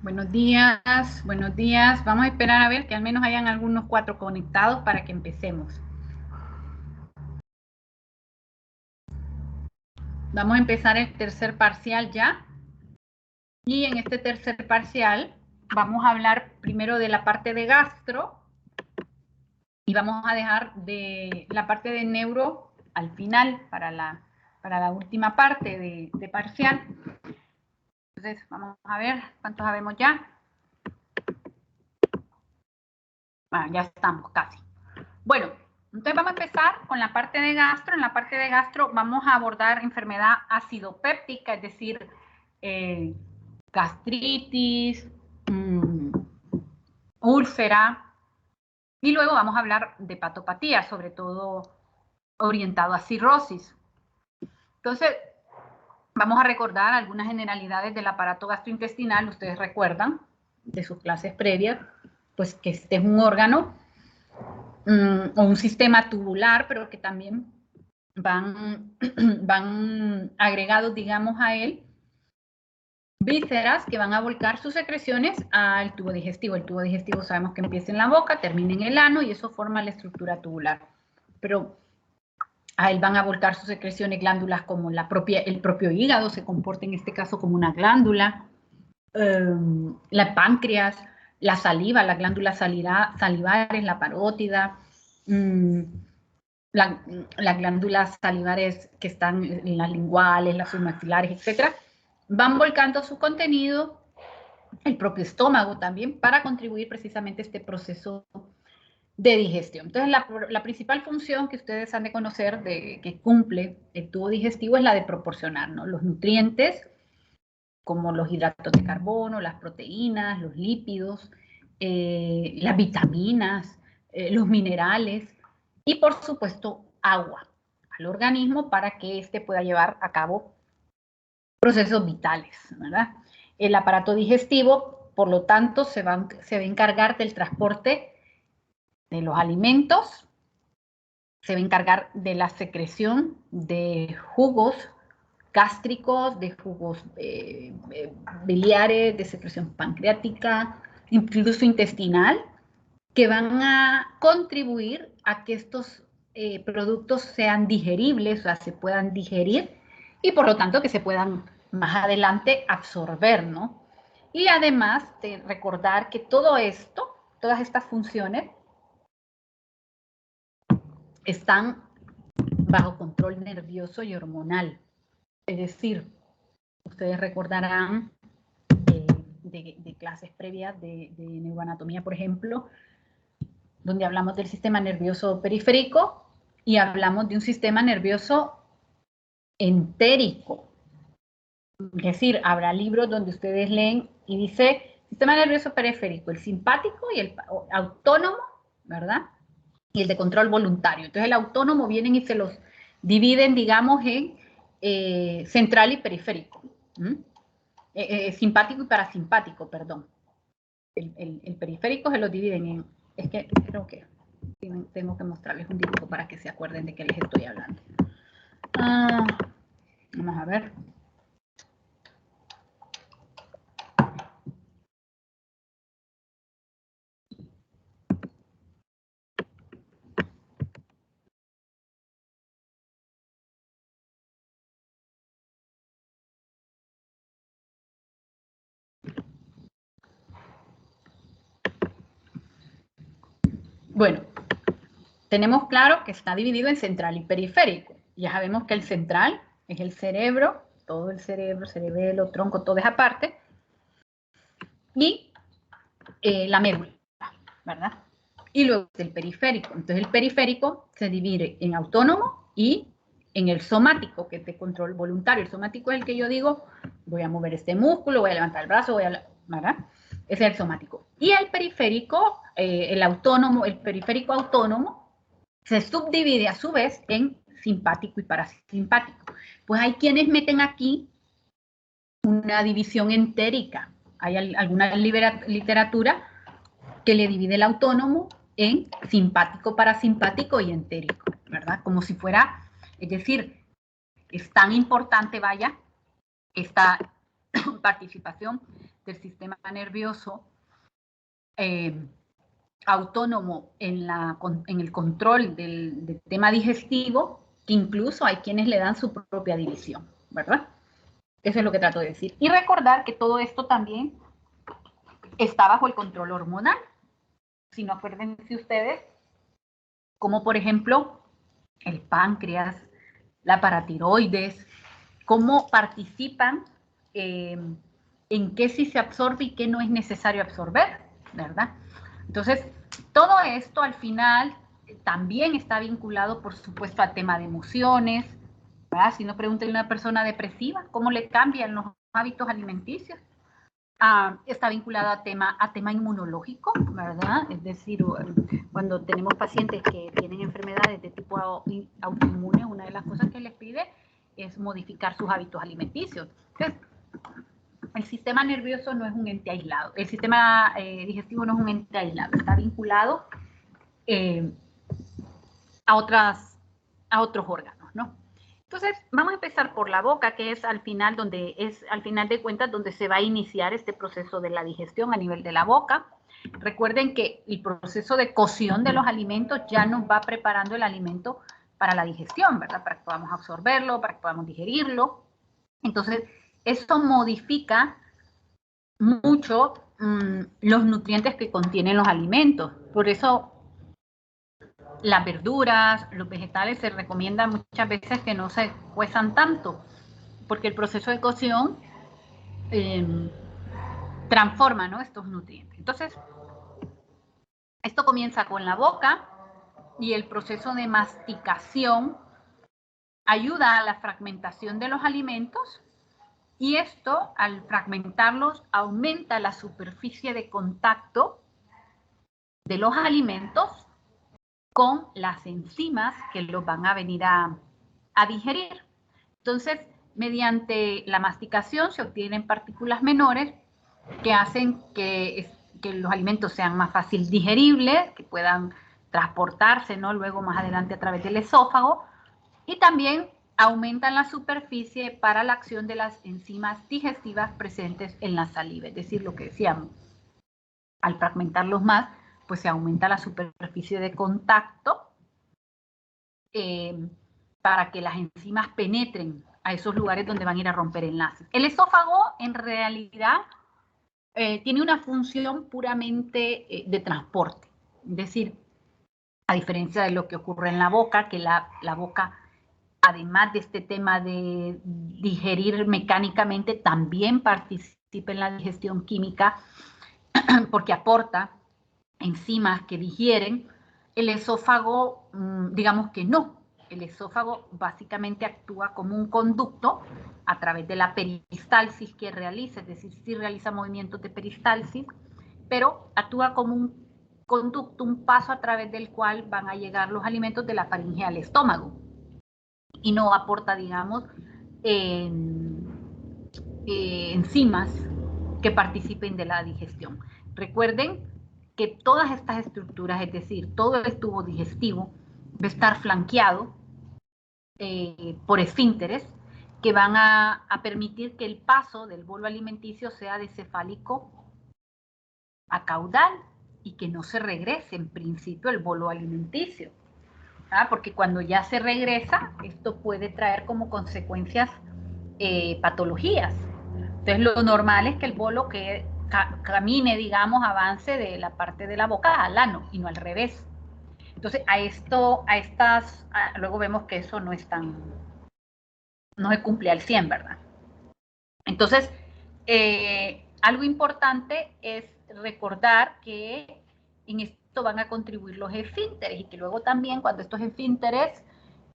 Buenos días, buenos días. Vamos a esperar a ver que al menos hayan algunos 4 conectados para que empecemos. Vamos a empezar el tercer parcial ya. Y en este tercer parcial vamos a hablar primero de la parte de gastro y vamos a dejar de la parte de neuro al final para la última parte de parcial. Entonces, vamos a ver cuántos sabemos ya. Bueno, ya estamos casi. Bueno, entonces vamos a empezar con la parte de gastro. En la parte de gastro vamos a abordar enfermedad acidopéptica, es decir, gastritis, úlcera, y luego vamos a hablar de hepatopatía, sobre todo orientado a cirrosis. Entonces, vamos a recordar algunas generalidades del aparato gastrointestinal. Ustedes recuerdan de sus clases previas, pues que este es un órgano o un sistema tubular, pero que también van agregados, digamos, a él vísceras que van a volcar sus secreciones al tubo digestivo. El tubo digestivo sabemos que empieza en la boca, termina en el ano y eso forma la estructura tubular. Pero a él van a volcar sus secreciones glándulas como el propio hígado se comporta en este caso como una glándula, la páncreas, la saliva, las glándulas salivares, la parótida, las glándulas salivares que están en las linguales, las submaxilares, etcétera, van volcando su contenido, el propio estómago también, para contribuir precisamente a este proceso de digestión. Entonces, la principal función que ustedes han de conocer que cumple el tubo digestivo es la de proporcionar, ¿no?, los nutrientes, como los hidratos de carbono, las proteínas, los lípidos, las vitaminas, los minerales y, por supuesto, agua al organismo para que éste pueda llevar a cabo procesos vitales, ¿verdad? El aparato digestivo, por lo tanto, se va a encargar del transporte de los alimentos, se va a encargar de la secreción de jugos gástricos, de jugos biliares, de secreción pancreática, incluso intestinal, que van a contribuir a que estos productos sean digeribles, o sea, se puedan digerir y por lo tanto que se puedan más adelante absorber, ¿no? Y además de recordar que todo esto, todas estas funciones, están bajo control nervioso y hormonal. Es decir, ustedes recordarán de clases previas de neuroanatomía, por ejemplo, donde hablamos del sistema nervioso periférico y hablamos de un sistema nervioso entérico. Es decir, habrá libros donde ustedes leen y dice sistema nervioso periférico, el simpático y el autónomo, ¿verdad? Y el de control voluntario. Entonces el autónomo vienen y se los dividen, digamos, en central y periférico. Simpático y parasimpático, perdón. El periférico se lo dividen en... Es que creo que tengo que mostrarles un dibujo para que se acuerden de qué les estoy hablando. Vamos a ver. Bueno, tenemos claro que está dividido en central y periférico. Ya sabemos que el central es el cerebro, todo el cerebro, cerebelo, tronco, todo esa parte, y la médula, ¿verdad? Y luego el periférico. Entonces el periférico se divide en autónomo y en el somático, que es de control voluntario. El somático es el que yo digo, voy a mover este músculo, voy a levantar el brazo, ¿verdad? Ese es el somático. Y el periférico, el periférico autónomo, se subdivide a su vez en simpático y parasimpático. Pues hay quienes meten aquí una división entérica. Hay alguna literatura que le divide el autónomo en simpático, parasimpático y entérico, ¿verdad? Como si fuera, es decir, es tan importante, vaya, esta participación del sistema nervioso autónomo en el control del tema digestivo, que incluso hay quienes le dan su propia división, ¿verdad? Eso es lo que trato de decir. Y recordar que todo esto también está bajo el control hormonal. Si no, acuérdense ustedes, como por ejemplo el páncreas, la paratiroides, cómo participan, en qué sí se absorbe y qué no es necesario absorber, ¿verdad? Entonces, todo esto al final también está vinculado, por supuesto, al tema de emociones, ¿verdad? Si no, pregúntenle a una persona depresiva cómo le cambian los hábitos alimenticios. Está vinculado a tema inmunológico, ¿verdad? Es decir, cuando tenemos pacientes que tienen enfermedades de tipo autoinmune, una de las cosas que les pide es modificar sus hábitos alimenticios. Entonces, el sistema nervioso no es un ente aislado, el sistema digestivo no es un ente aislado, está vinculado a otros órganos, ¿no? Entonces, vamos a empezar por la boca, que es al final de cuentas donde se va a iniciar este proceso de la digestión a nivel de la boca. Recuerden que el proceso de cocción de los alimentos ya nos va preparando el alimento para la digestión, ¿verdad? Para que podamos absorberlo, para que podamos digerirlo. Entonces, esto modifica mucho los nutrientes que contienen los alimentos. Por eso las verduras, los vegetales se recomienda muchas veces que no se cuezan tanto, porque el proceso de cocción transforma, ¿no?, estos nutrientes. Entonces, esto comienza con la boca y el proceso de masticación ayuda a la fragmentación de los alimentos y esto, al fragmentarlos, aumenta la superficie de contacto de los alimentos con las enzimas que los van a venir a digerir. Entonces, mediante la masticación se obtienen partículas menores que hacen que los alimentos sean más fácil digeribles, que puedan transportarse, ¿no?, luego más adelante a través del esófago, y también aumentan la superficie para la acción de las enzimas digestivas presentes en la saliva. Es decir, lo que decíamos, al fragmentarlos más, pues se aumenta la superficie de contacto para que las enzimas penetren a esos lugares donde van a ir a romper enlaces. El esófago, en realidad, tiene una función puramente de transporte. Es decir, a diferencia de lo que ocurre en la boca, que la boca, además de este tema de digerir mecánicamente, también participa en la digestión química porque aporta enzimas que digieren. El esófago, digamos que no. El esófago básicamente actúa como un conducto a través de la peristalsis que realiza, es decir, sí realiza movimientos de peristalsis, pero actúa como un conducto, un paso a través del cual van a llegar los alimentos de la faringe al estómago y no aporta, digamos, enzimas que participen de la digestión. Recuerden que todas estas estructuras, es decir, todo el tubo digestivo, va a estar flanqueado por esfínteres que van a permitir que el paso del bolo alimenticio sea de cefálico a caudal y que no se regrese en principio el bolo alimenticio. Porque cuando ya se regresa, esto puede traer como consecuencias patologías. Entonces, lo normal es que el bolo camine, digamos, avance de la parte de la boca al ano y no al revés. Entonces, luego vemos que eso no se cumple al 100, ¿verdad? Entonces, algo importante es recordar que en esto van a contribuir los esfínteres y que luego también cuando estos esfínteres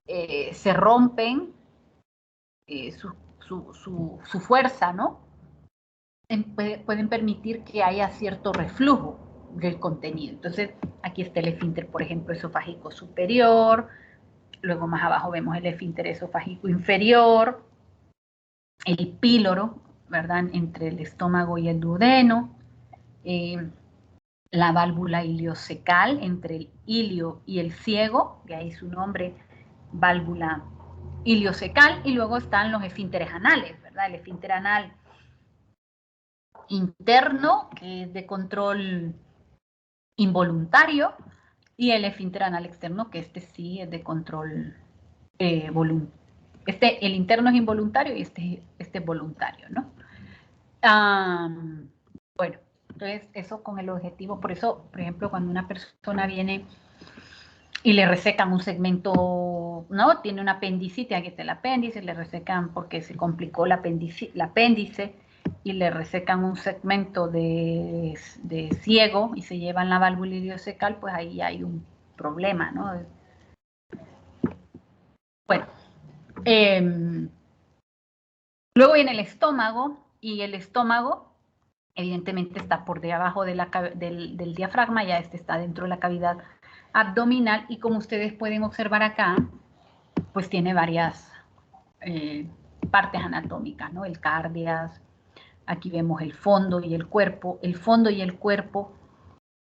se rompen su fuerza, ¿no?, pueden permitir que haya cierto reflujo del contenido. Entonces, aquí está el esfínter, por ejemplo, esofágico superior, luego más abajo vemos el esfínter esofágico inferior, el píloro, ¿verdad?, entre el estómago y el duodeno, la válvula iliocecal entre el ilio y el ciego, de ahí su nombre, válvula iliocecal, y luego están los esfínteres anales, ¿verdad? El esfínter anal interno, que es de control involuntario, y el esfínter anal externo, que este sí es de control voluntario. El interno es involuntario y este es voluntario, ¿no? Bueno, entonces eso con el objetivo, por eso, por ejemplo, cuando una persona viene y le resecan un segmento, ¿no? Tiene un apendicitis, aquí está el apéndice, le resecan porque se complicó el apéndice y le resecan un segmento de ciego y se llevan la válvula iliocecal, pues ahí hay un problema, ¿no? Bueno, luego viene el estómago, y el estómago evidentemente está por debajo de del diafragma, ya este está dentro de la cavidad abdominal, y como ustedes pueden observar acá, pues tiene varias partes anatómicas, ¿no? El cardias, aquí vemos el fondo y el cuerpo. El fondo y el cuerpo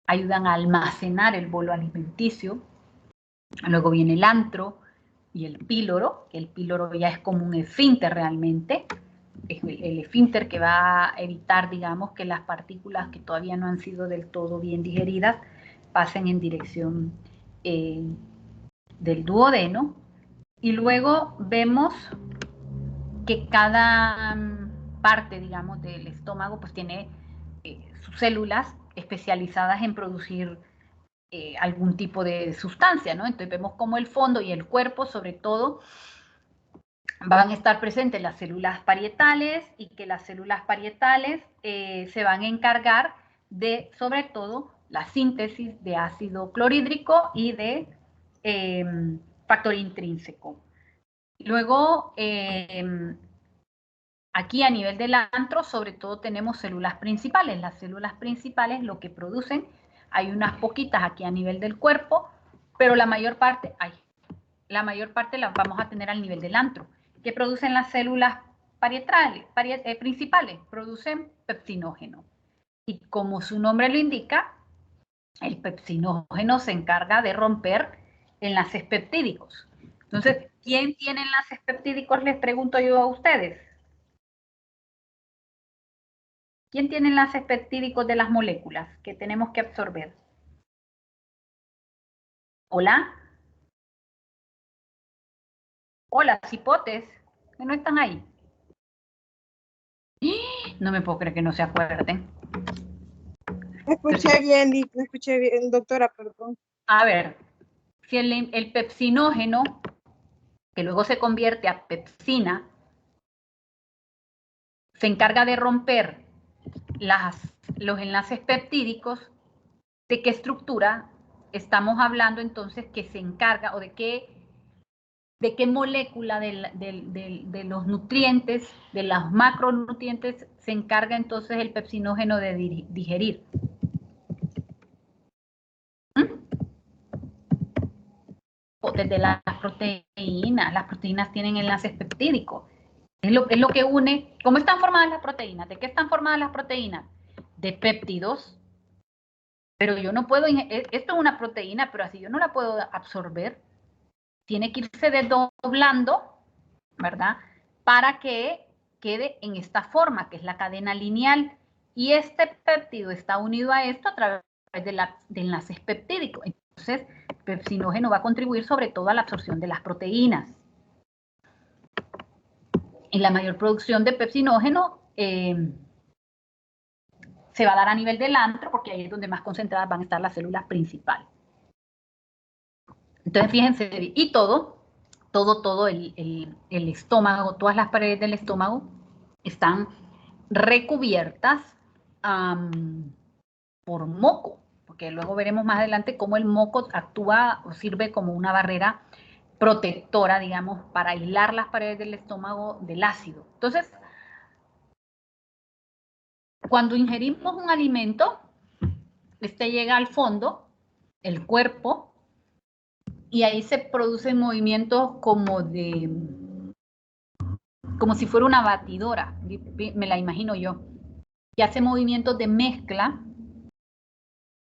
ayudan a almacenar el bolo alimenticio. Luego viene el antro y el píloro, que el píloro ya es como un esfínter realmente, es el esfínter que va a evitar, digamos, que las partículas que todavía no han sido del todo bien digeridas pasen en dirección del duodeno. Y luego vemos que cada parte, digamos, del estómago pues tiene sus células especializadas en producir algún tipo de sustancia, ¿no? Entonces vemos como el fondo y el cuerpo, sobre todo, van a estar presentes las células parietales, y que las células parietales se van a encargar de, sobre todo, la síntesis de ácido clorhídrico y de factor intrínseco. Luego, aquí a nivel del antro, sobre todo tenemos células principales. Las células principales lo que producen, hay unas poquitas aquí a nivel del cuerpo, pero la mayor parte las vamos a tener al nivel del antro. ¿Qué producen las células principales? Producen pepsinógeno. Y como su nombre lo indica, el pepsinógeno se encarga de romper enlaces peptídicos. Entonces, ¿quién tiene enlaces peptídicos? Les pregunto yo a ustedes. ¿Quién tiene enlaces peptídicos de las moléculas que tenemos que absorber? ¿Hola? Hola, cipotes, que no están ahí. No me puedo creer que no se acuerden. Me escuché bien, doctora, perdón. A ver, si el pepsinógeno, que luego se convierte a pepsina, se encarga de romper los enlaces peptídicos, ¿de qué estructura estamos hablando entonces que se encarga, o de qué molécula de los nutrientes, de los macronutrientes, se encarga entonces el pepsinógeno de digerir? O desde las proteínas tienen enlaces peptídicos. Es lo que une. ¿Cómo están formadas las proteínas? ¿De qué están formadas las proteínas? De péptidos. Pero yo no puedo, esto es una proteína, pero así yo no la puedo absorber. Tiene que irse desdoblando, ¿verdad? Para que quede en esta forma, que es la cadena lineal. Y este péptido está unido a esto a través de enlaces peptídicos. Entonces, el pepsinógeno va a contribuir sobre todo a la absorción de las proteínas. Y la mayor producción de pepsinógeno se va a dar a nivel del antro, porque ahí es donde más concentradas van a estar las células principales. Entonces, fíjense, y todo el estómago, todas las paredes del estómago están recubiertas por moco, porque luego veremos más adelante cómo el moco actúa o sirve como una barrera protectora, digamos, para aislar las paredes del estómago del ácido. Entonces, cuando ingerimos un alimento, este llega al fondo, el cuerpo, y ahí se producen movimientos como si fuera una batidora, me la imagino yo, que hace movimientos de mezcla,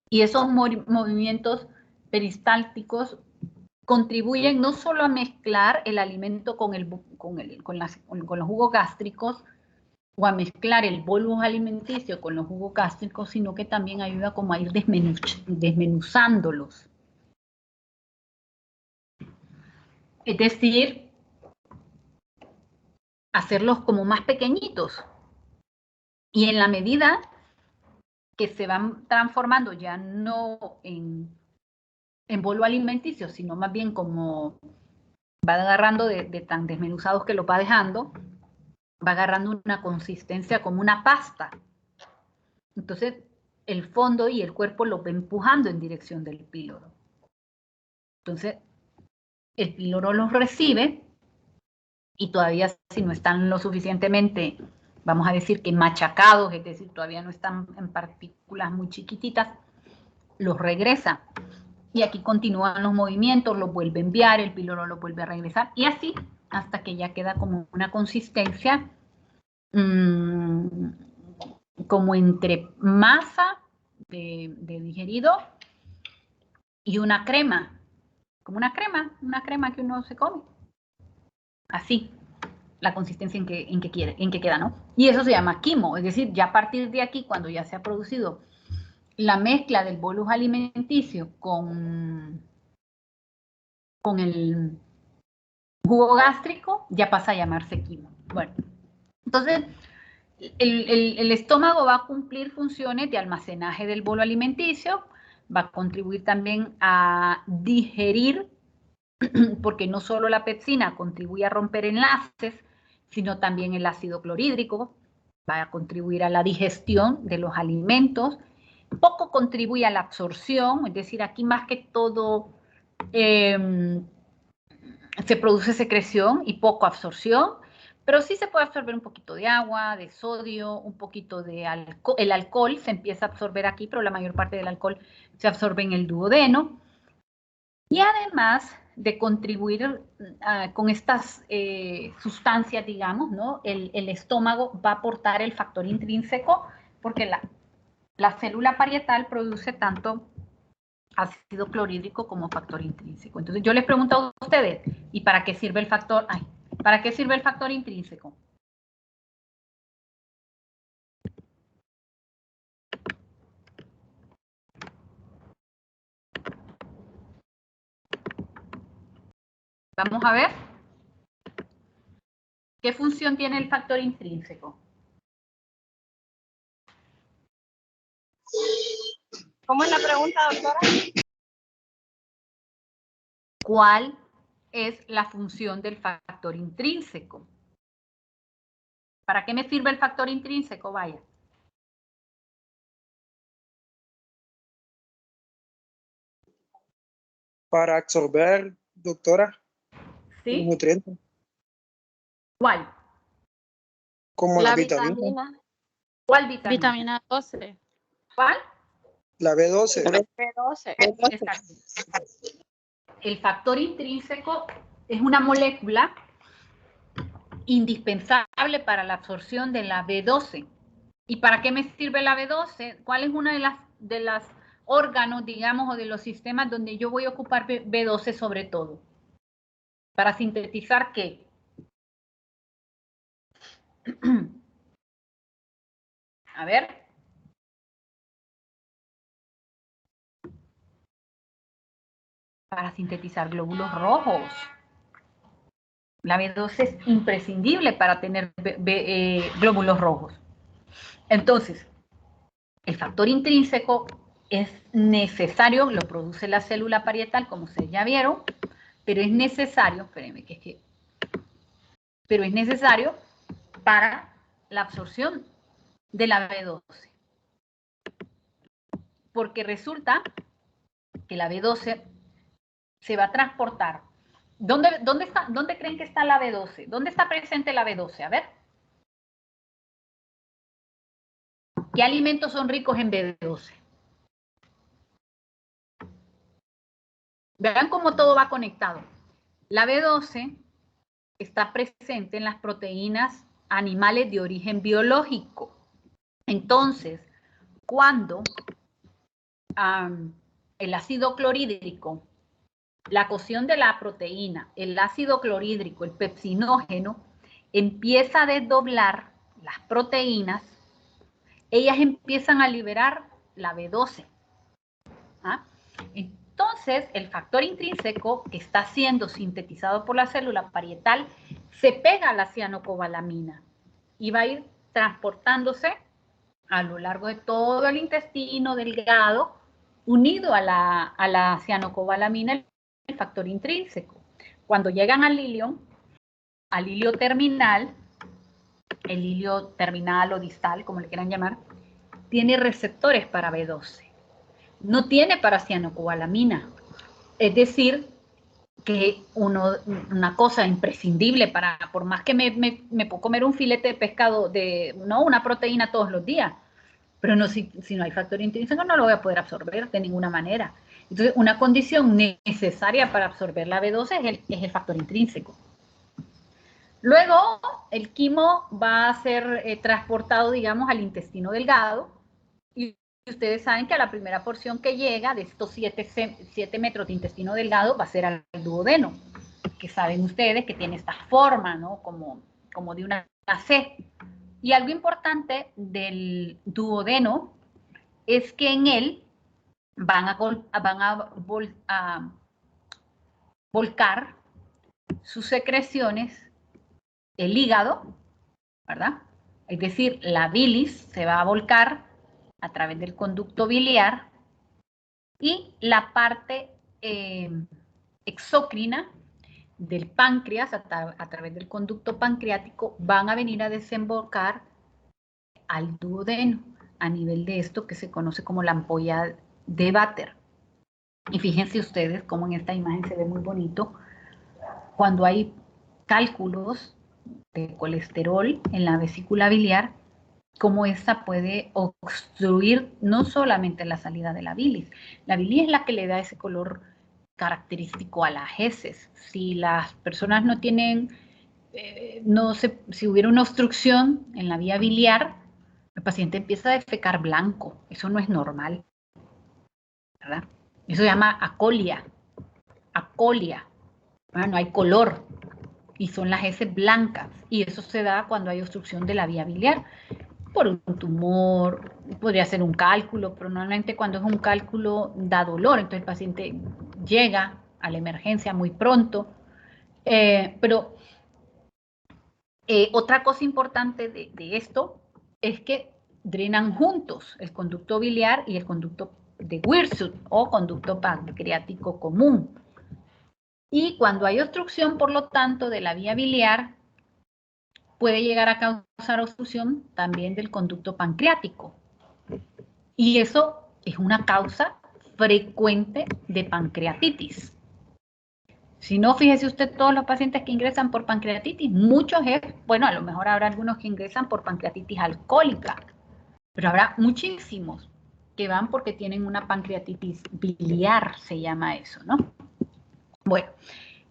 y esos movimientos peristálticos contribuyen no solo a mezclar el alimento con los jugos gástricos, o a mezclar el bolus alimenticio con los jugos gástricos, sino que también ayuda como a ir desmenuzándolos. Es decir, hacerlos como más pequeñitos. Y en la medida que se van transformando ya no en bolo alimenticio, sino más bien como va agarrando de tan desmenuzados que lo va dejando, va agarrando una consistencia como una pasta. Entonces, el fondo y el cuerpo lo va empujando en dirección del píloro. Entonces, el píloro los recibe y todavía si no están lo suficientemente, vamos a decir que machacados, es decir, todavía no están en partículas muy chiquititas, los regresa. Y aquí continúan los movimientos, los vuelve a enviar, el píloro lo vuelve a regresar, y así hasta que ya queda como una consistencia como entre masa de digerido y una crema, como una crema que uno se come. Así, la consistencia en que queda, ¿no? Y eso se llama quimo, es decir, ya a partir de aquí, cuando ya se ha producido la mezcla del bolus alimenticio con el jugo gástrico, ya pasa a llamarse quimo. Bueno, entonces el estómago va a cumplir funciones de almacenaje del bolo alimenticio, va a contribuir también a digerir, porque no solo la pepsina contribuye a romper enlaces, sino también el ácido clorhídrico, va a contribuir a la digestión de los alimentos, poco contribuye a la absorción, es decir, aquí más que todo se produce secreción y poco absorción, pero sí se puede absorber un poquito de agua, de sodio, un poquito de alcohol. El alcohol se empieza a absorber aquí, pero la mayor parte del alcohol se absorbe en el duodeno. Y además de contribuir con estas sustancias, digamos, ¿no? El estómago va a aportar el factor intrínseco, porque la célula parietal produce tanto ácido clorhídrico como factor intrínseco. Entonces yo les pregunto a ustedes, ¿y para qué sirve el factor? ¿Para qué sirve el factor intrínseco? Vamos a ver. ¿Qué función tiene el factor intrínseco? ¿Cómo es la pregunta, doctora? ¿Cuál es la función del factor intrínseco? ¿Para qué me sirve el factor intrínseco? Vaya. Para absorber, doctora, ¿Sí? nutrientes, ¿Cuál? como La la vitamina, ¿Cuál vitamina? vitamina 12. ¿Cuál? la B12. B12. Exacto. El factor intrínseco es una molécula indispensable para la absorción de la B12. ¿Y para qué me sirve la B12? ¿Cuál es una de las órganos, digamos, o de los sistemas donde yo voy a ocupar B12 sobre todo? ¿Para sintetizar qué? A ver. Para sintetizar glóbulos rojos. La B12 es imprescindible para tener glóbulos rojos. Entonces, el factor intrínseco es necesario, lo produce la célula parietal, como ustedes ya vieron, pero es necesario, espérenme, pero es necesario para la absorción de la B12. Porque resulta que la B12 se va a transportar. ¿Dónde creen que está la B12? ¿Dónde está presente la B12? A ver. ¿Qué alimentos son ricos en B12? Vean cómo todo va conectado. La B12 está presente en las proteínas animales de origen biológico. Entonces, cuando el ácido clorhídrico, la cocción de la proteína, el ácido clorhídrico, el pepsinógeno, empieza a desdoblar las proteínas, ellas empiezan a liberar la B12. ¿Ah? Entonces, el factor intrínseco que está siendo sintetizado por la célula parietal se pega a la cianocobalamina y va a ir transportándose a lo largo de todo el intestino delgado, unido a la cianocobalamina, el factor intrínseco. Cuando llegan al hilio terminal, el hilio terminal o distal, como le quieran llamar, tiene receptores para B12. No tiene para cianocobalamina. Es decir, que una cosa imprescindible para, por más que me puedo comer un filete de pescado, una proteína todos los días, pero no, si no hay factor intrínseco no lo voy a poder absorber de ninguna manera. Entonces, una condición necesaria para absorber la B12 es el factor intrínseco. Luego, el quimo va a ser transportado, digamos, al intestino delgado, y ustedes saben que a la primera porción que llega de estos 7 metros de intestino delgado va a ser al duodeno, que saben ustedes que tiene esta forma, ¿no? Como de una C. Y algo importante del duodeno es que en él van a volcar sus secreciones el hígado, ¿verdad? Es decir, la bilis se va a volcar a través del conducto biliar y la parte exócrina del páncreas a través del conducto pancreático van a venir a desembocar al duodeno a nivel de esto que se conoce como la ampolla de Vater. Y fíjense ustedes cómo en esta imagen se ve muy bonito cuando hay cálculos de colesterol en la vesícula biliar, cómo esta puede obstruir no solamente la salida de la bilis. La bilis es la que le da ese color característico a las heces. Si las personas no tienen, si hubiera una obstrucción en la vía biliar, el paciente empieza a defecar blanco. Eso no es normal, ¿verdad? Eso se llama acolia. Acolia. No hay color. Y son las heces blancas. Y eso se da cuando hay obstrucción de la vía biliar. Por un tumor, podría ser un cálculo, pero normalmente cuando es un cálculo da dolor. Entonces el paciente llega a la emergencia muy pronto. Otra cosa importante de esto es que drenan juntos el conducto biliar y el conducto de Wirsut o conducto pancreático común. Y cuando hay obstrucción, por lo tanto, de la vía biliar, puede llegar a causar obstrucción también del conducto pancreático. Y eso es una causa frecuente de pancreatitis. Si no, fíjese usted, todos los pacientes que ingresan por pancreatitis, muchos bueno, a lo mejor habrá algunos que ingresan por pancreatitis alcohólica, pero habrá muchísimos que van porque tienen una pancreatitis biliar, se llama eso, ¿no? Bueno,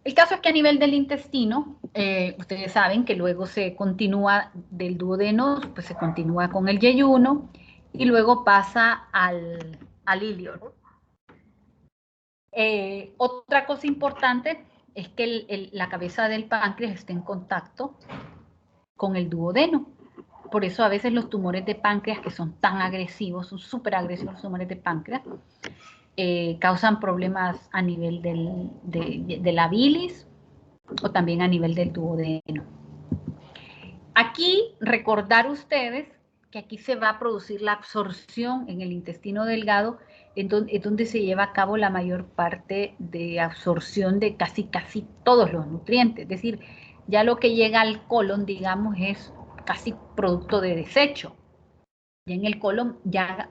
el caso es que a nivel del intestino, ustedes saben que luego se continúa del duodeno, pues se continúa con el yeyuno y luego pasa al ilio, ¿no? Otra cosa importante es que la cabeza del páncreas esté en contacto con el duodeno. Por eso a veces los tumores de páncreas que son tan agresivos, son súper agresivos los tumores de páncreas, causan problemas a nivel de la bilis o también a nivel del duodeno. Aquí recordar ustedes que aquí se va a producir la absorción en el intestino delgado, es donde se lleva a cabo la mayor parte de absorción de casi todos los nutrientes. Es decir, ya lo que llega al colon, digamos, es casi producto de desecho. Ya en el colon, ya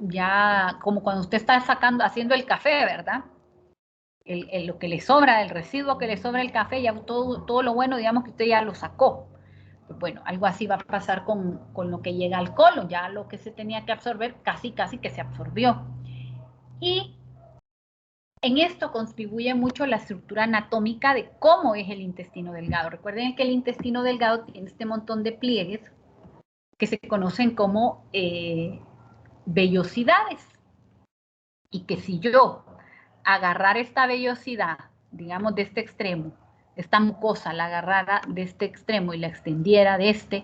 como cuando usted está haciendo el café, ¿verdad? Lo que le sobra, el residuo que le sobra el café, ya todo lo bueno, digamos que usted ya lo sacó. Bueno, algo así va a pasar con lo que llega al colon, ya lo que se tenía que absorber casi que se absorbió. Y en esto contribuye mucho la estructura anatómica de cómo es el intestino delgado. Recuerden que el intestino delgado tiene este montón de pliegues que se conocen como vellosidades. Y que si yo agarrar esta vellosidad, digamos de este extremo, esta mucosa la agarrara de este extremo y la extendiera de este,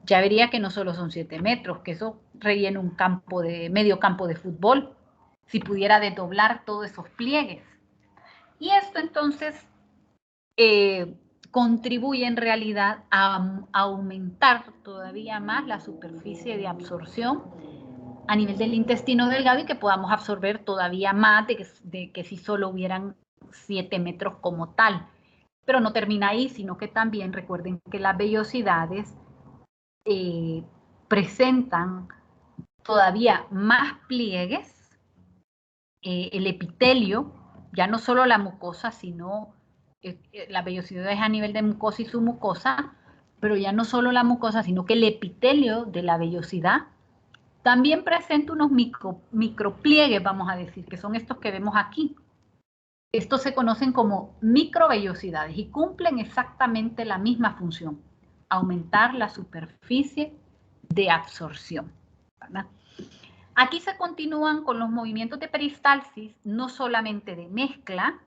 ya vería que no solo son 7 metros, que eso rellena un medio campo de fútbol, si pudiera desdoblar todos esos pliegues. Y esto entonces contribuye en realidad a aumentar todavía más la superficie de absorción a nivel del intestino delgado y que podamos absorber todavía más de que si solo hubieran 7 metros como tal. Pero no termina ahí, sino que también recuerden que las vellosidades presentan todavía más pliegues, el epitelio, ya no solo la mucosa, sino la vellosidad es a nivel de mucosa y submucosa, pero ya no solo la mucosa, sino que el epitelio de la vellosidad también presenta unos micropliegues, vamos a decir, que son estos que vemos aquí. Estos se conocen como microvellosidades y cumplen exactamente la misma función, aumentar la superficie de absorción, ¿verdad? Aquí se continúan con los movimientos de peristalsis, no solamente de mezcla,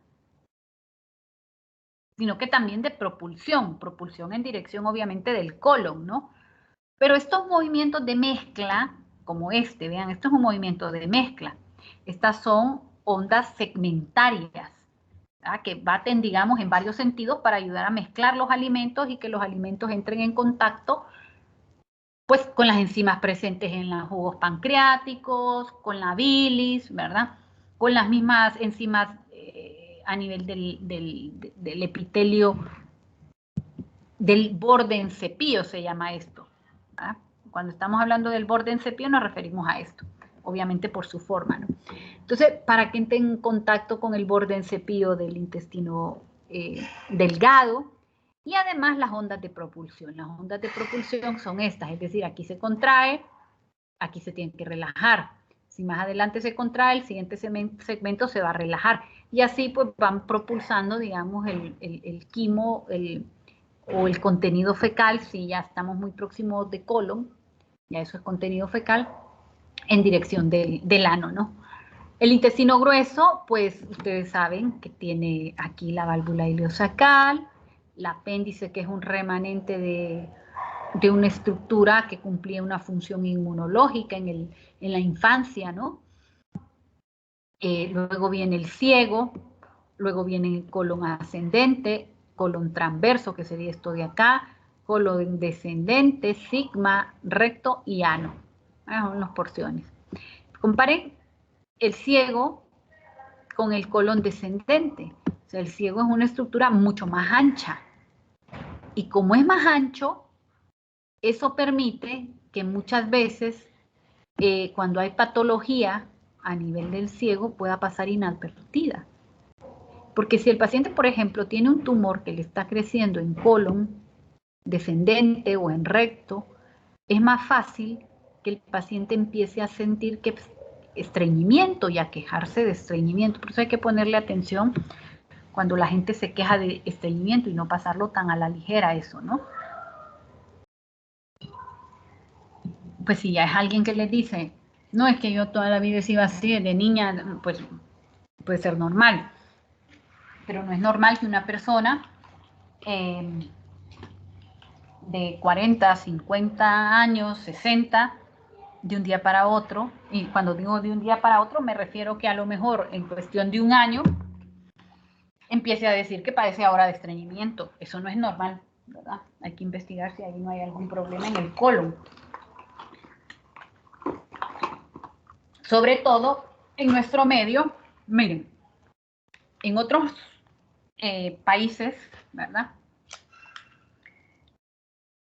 sino que también de propulsión en dirección obviamente del colon, ¿no? Pero estos movimientos de mezcla, como este, vean, esto es un movimiento de mezcla. Estas son ondas segmentarias, ¿verdad? Que baten, digamos, en varios sentidos para ayudar a mezclar los alimentos y que los alimentos entren en contacto pues con las enzimas presentes en los jugos pancreáticos, con la bilis, ¿verdad? Con las mismas enzimas a nivel del epitelio, del borde en cepillo se llama esto, ¿verdad? Cuando estamos hablando del borde en cepillo nos referimos a esto, obviamente por su forma, ¿no? Entonces, para que entre en contacto con el borde en cepillo del intestino delgado, y además las ondas de propulsión. Las ondas de propulsión son estas, es decir, aquí se contrae, aquí se tiene que relajar. Si más adelante se contrae, el siguiente segmento se va a relajar. Y así pues van propulsando, digamos, el quimo o el contenido fecal, si ya estamos muy próximos de colon, ya eso es contenido fecal, en dirección del ano, ¿no? El intestino grueso, pues ustedes saben que tiene aquí la válvula ileosacal, el apéndice, que es un remanente de una estructura que cumplía una función inmunológica en la infancia, ¿no? Luego viene el ciego, luego viene el colon ascendente, colon transverso, que sería esto de acá, colon descendente, sigma, recto y ano. Son las porciones. Comparen el ciego con el colon descendente. O sea, el ciego es una estructura mucho más ancha. Y como es más ancho, eso permite que muchas veces cuando hay patología a nivel del ciego pueda pasar inadvertida. Porque si el paciente, por ejemplo, tiene un tumor que le está creciendo en colon descendente o en recto, es más fácil que el paciente empiece a sentir que estreñimiento y a quejarse de estreñimiento. Por eso hay que ponerle atención cuando la gente se queja de estreñimiento y no pasarlo tan a la ligera eso, ¿no? Pues si ya es alguien que les dice, no, es que yo toda la vida he sido así, de niña, pues puede ser normal. Pero no es normal que una persona de 40, 50 años, 60, de un día para otro, y cuando digo de un día para otro me refiero que a lo mejor en cuestión de un año empiece a decir que padece ahora de estreñimiento. Eso no es normal, ¿verdad? Hay que investigar si ahí no hay algún problema en el colon. Sobre todo en nuestro medio, miren, en otros países, ¿verdad?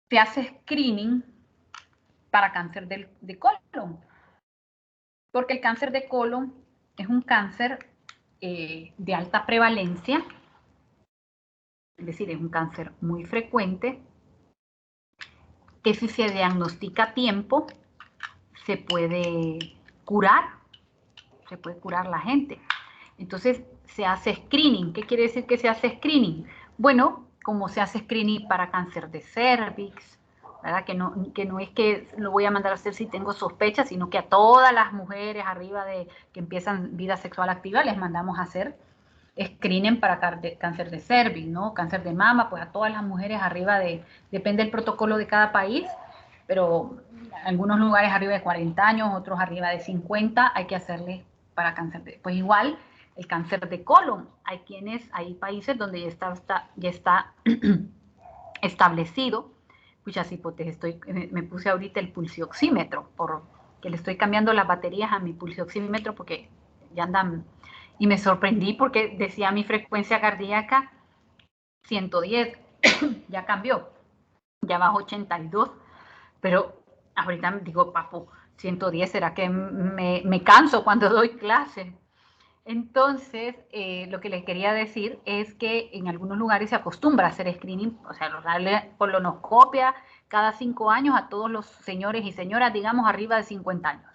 Se hace screening para cáncer de colon, porque el cáncer de colon es un cáncer de alta prevalencia, es decir, es un cáncer muy frecuente, que si se diagnostica a tiempo, se puede curar la gente. Entonces, se hace screening. ¿Qué quiere decir que se hace screening? Bueno, como se hace screening para cáncer de cervix, ¿verdad? Que no es que lo voy a mandar a hacer si tengo sospecha, sino que a todas las mujeres arriba de que empiezan vida sexual activa les mandamos a hacer screening para cáncer de cervix, ¿no? Cáncer de mama, pues a todas las mujeres arriba depende del protocolo de cada país, pero en algunos lugares arriba de 40 años, otros arriba de 50, hay que hacerle para cáncer de, pues igual el cáncer de colon, hay países donde ya está establecido. Muchas hipótesis, me puse ahorita el pulsioxímetro, porque le estoy cambiando las baterías a mi pulsioxímetro porque ya andan, y me sorprendí porque decía mi frecuencia cardíaca 110, ya cambió, ya bajó 82, pero ahorita digo, papu, 110, ¿será que me canso cuando doy clase? Entonces, lo que les quería decir es que en algunos lugares se acostumbra a hacer screening, o sea, darle colonoscopia cada 5 años a todos los señores y señoras, digamos, arriba de 50 años,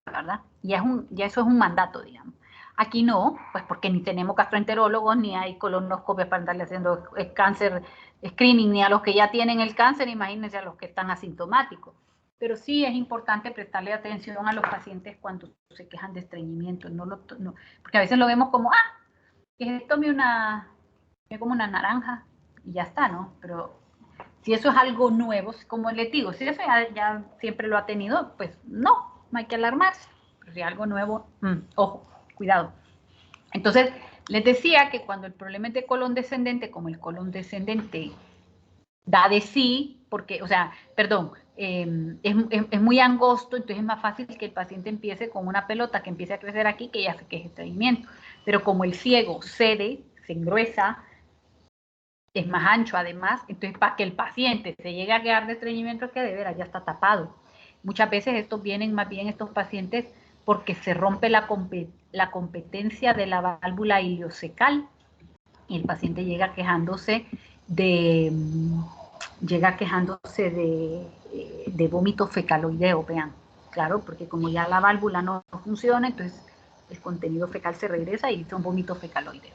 ¿verdad? Ya eso es un mandato, digamos. Aquí no, pues porque ni tenemos gastroenterólogos, ni hay colonoscopias para andarle haciendo cáncer screening, ni a los que ya tienen el cáncer, imagínense a los que están asintomáticos. Pero sí es importante prestarle atención a los pacientes cuando se quejan de estreñimiento, porque a veces lo vemos como, que tome como una naranja y ya está, ¿no? Pero si eso es algo nuevo, como les digo, si eso ya siempre lo ha tenido, pues no hay que alarmarse. Pero si es algo nuevo, ojo, cuidado. Entonces, les decía que cuando el problema es de colon descendente, como el colon descendente da de sí, porque, o sea, perdón, es muy angosto, entonces es más fácil que el paciente empiece con una pelota que empiece a crecer aquí, que ya se queje estreñimiento. Pero como el ciego cede, se engruesa, es más ancho además, entonces para que el paciente se llegue a quedar de estreñimiento es que de veras ya está tapado. Muchas veces estos vienen más bien estos pacientes porque se rompe la competencia de la válvula iliocecal y el paciente llega quejándose de vómito fecaloideo, vean, claro, porque como ya la válvula no funciona, entonces el contenido fecal se regresa y es un vómito fecaloideo.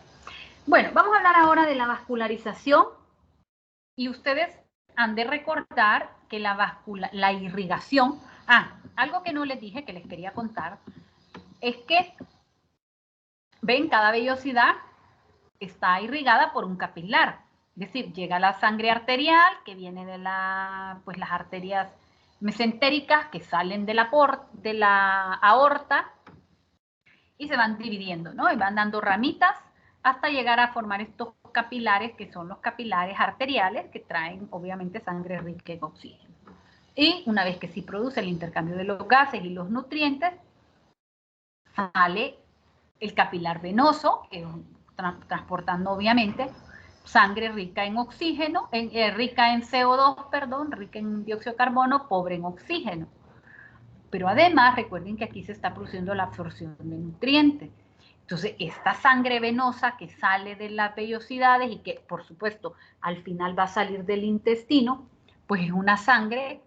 Bueno, vamos a hablar ahora de la vascularización y ustedes han de recordar que la irrigación, algo que no les dije que les quería contar, es que, ven, cada vellosidad está irrigada por un capilar, es decir, llega la sangre arterial que viene de las arterias mesentéricas que salen de la aorta y se van dividiendo, ¿no? Y van dando ramitas hasta llegar a formar estos capilares que son los capilares arteriales que traen obviamente sangre rica en oxígeno. Y una vez que sí produce el intercambio de los gases y los nutrientes, sale el capilar venoso, transportando obviamente sangre rica en oxígeno, rica en CO2, perdón, rica en dióxido de carbono, pobre en oxígeno. Pero además, recuerden que aquí se está produciendo la absorción de nutrientes. Entonces, esta sangre venosa que sale de las vellosidades y que, por supuesto, al final va a salir del intestino, pues es una sangre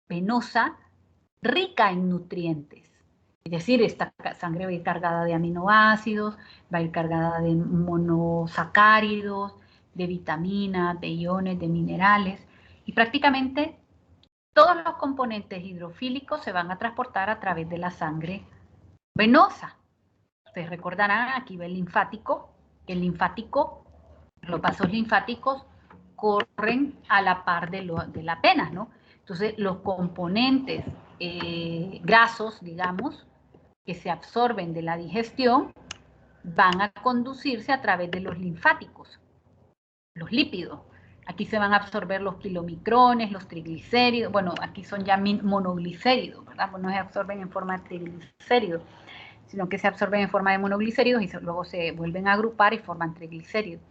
venosa rica en nutrientes. Es decir, esta sangre va a ir cargada de aminoácidos, va a ir cargada de monosacáridos, de vitaminas, de iones, de minerales, y prácticamente todos los componentes hidrofílicos se van a transportar a través de la sangre venosa. Ustedes recordarán, aquí va el linfático, los vasos linfáticos corren a la par de la pena, ¿no? Entonces, los componentes grasos, digamos, que se absorben de la digestión, van a conducirse a través de los linfáticos, los lípidos. Aquí se van a absorber los kilomicrones, los triglicéridos, bueno, aquí son ya monoglicéridos, ¿verdad? Pues no se absorben en forma de triglicéridos, sino que se absorben en forma de monoglicéridos y luego se vuelven a agrupar y forman triglicéridos.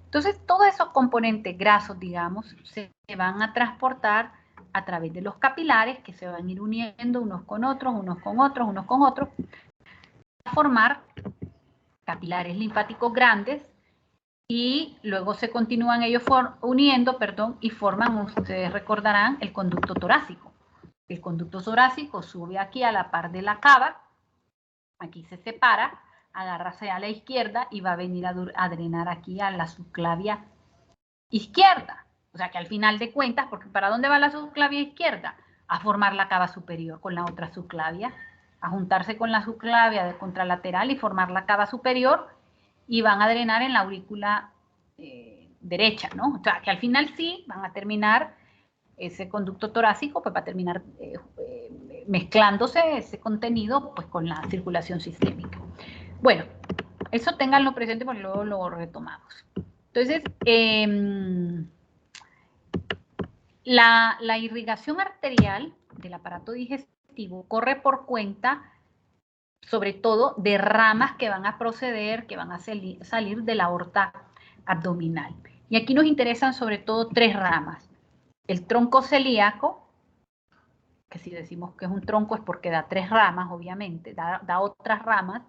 Entonces, todos esos componentes grasos, digamos, se van a transportar a través de los capilares que se van a ir uniendo unos con otros, a formar capilares linfáticos grandes y luego se continúan ellos uniendo, y forman, ustedes recordarán, el conducto torácico. El conducto torácico sube aquí a la par de la cava, aquí se separa, agarra hacia la izquierda y va a venir a drenar aquí a la subclavia izquierda. O sea que al final de cuentas, porque ¿para dónde va la subclavia izquierda? A formar la cava superior con la otra subclavia, a juntarse con la subclavia contralateral y formar la cava superior, y van a drenar en la aurícula derecha, ¿no? O sea que al final sí van a terminar ese conducto torácico pues va a terminar mezclándose ese contenido pues con la circulación sistémica. Bueno, eso ténganlo presente porque luego lo retomamos. Entonces, la irrigación arterial del aparato digestivo corre por cuenta, sobre todo, de ramas que van a proceder, que van a salir de la aorta abdominal. Y aquí nos interesan sobre todo 3 ramas. El tronco celíaco, que si decimos que es un tronco es porque da 3 ramas, obviamente, da otras ramas,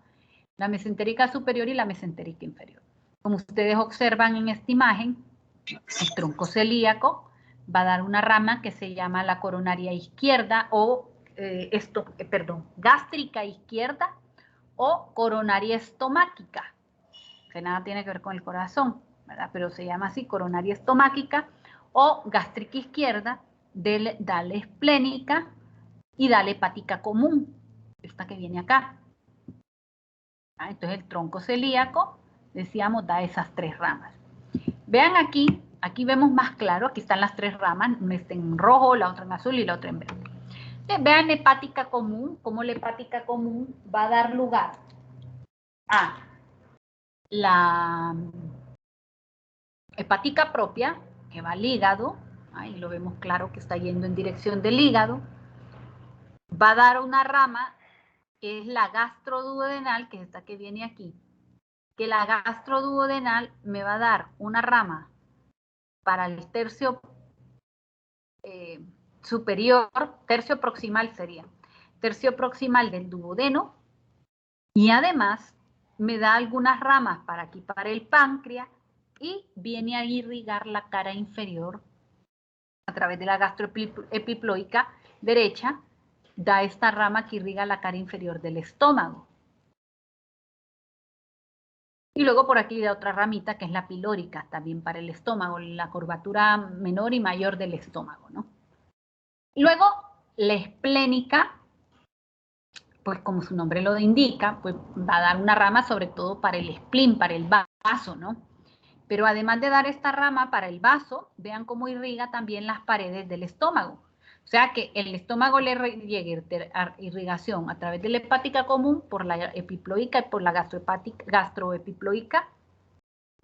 la mesentérica superior y la mesentérica inferior. Como ustedes observan en esta imagen, el tronco celíaco va a dar una rama que se llama la coronaria izquierda o, gástrica izquierda o coronaria estomáquica, que nada tiene que ver con el corazón, ¿verdad? Pero se llama así, coronaria estomáquica o gástrica izquierda, dale esplénica y dale hepática común, esta que viene acá. Entonces el tronco celíaco, decíamos, da esas 3 ramas. Vean aquí vemos más claro, aquí están las 3 ramas, una está en rojo, la otra en azul y la otra en verde. Entonces, vean hepática común, cómo la hepática común va a dar lugar a la hepática propia, que va al hígado, ahí lo vemos claro que está yendo en dirección del hígado, va a dar una rama que es la gastroduodenal, que es esta que viene aquí, que la gastroduodenal me va a dar una rama para el tercio superior, tercio proximal sería, tercio proximal del duodeno, y además me da algunas ramas para aquí, para el páncreas, y viene a irrigar la cara inferior a través de la gastroepiploica derecha, da esta rama que irriga la cara inferior del estómago. Y luego por aquí da otra ramita que es la pilórica, también para el estómago, la curvatura menor y mayor del estómago, ¿no? Luego, la esplénica, pues como su nombre lo indica, pues va a dar una rama sobre todo para el spleen, para el vaso, ¿no? Pero además de dar esta rama para el vaso, vean cómo irriga también las paredes del estómago. O sea que el estómago le llega irrigación a través de la hepática común, por la epiploica y por la gastroepiploica,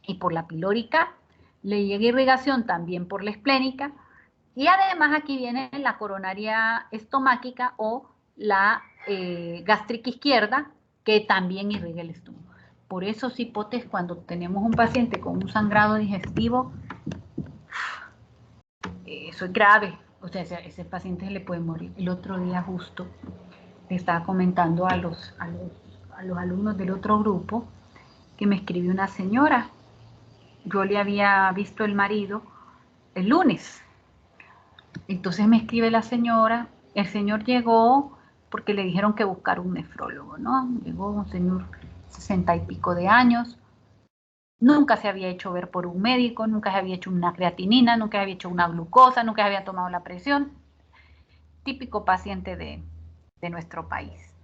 y por la pilórica, le llega irrigación también por la esplénica, y además aquí viene la coronaria estomáquica o la gástrica izquierda, que también irriga el estómago. Por eso, hipotes, cuando tenemos un paciente con un sangrado digestivo, eso es grave. O sea, ese paciente se le puede morir. El otro día justo le estaba comentando a los alumnos del otro grupo que me escribió una señora. Yo le había visto el marido el lunes. Entonces me escribe la señora, el señor llegó porque le dijeron que buscar un nefrólogo, ¿no? Llegó un señor 60 y pico de años, nunca se había hecho ver por un médico, nunca se había hecho una creatinina, nunca se había hecho una glucosa, nunca se había tomado la presión. Típico paciente de nuestro país.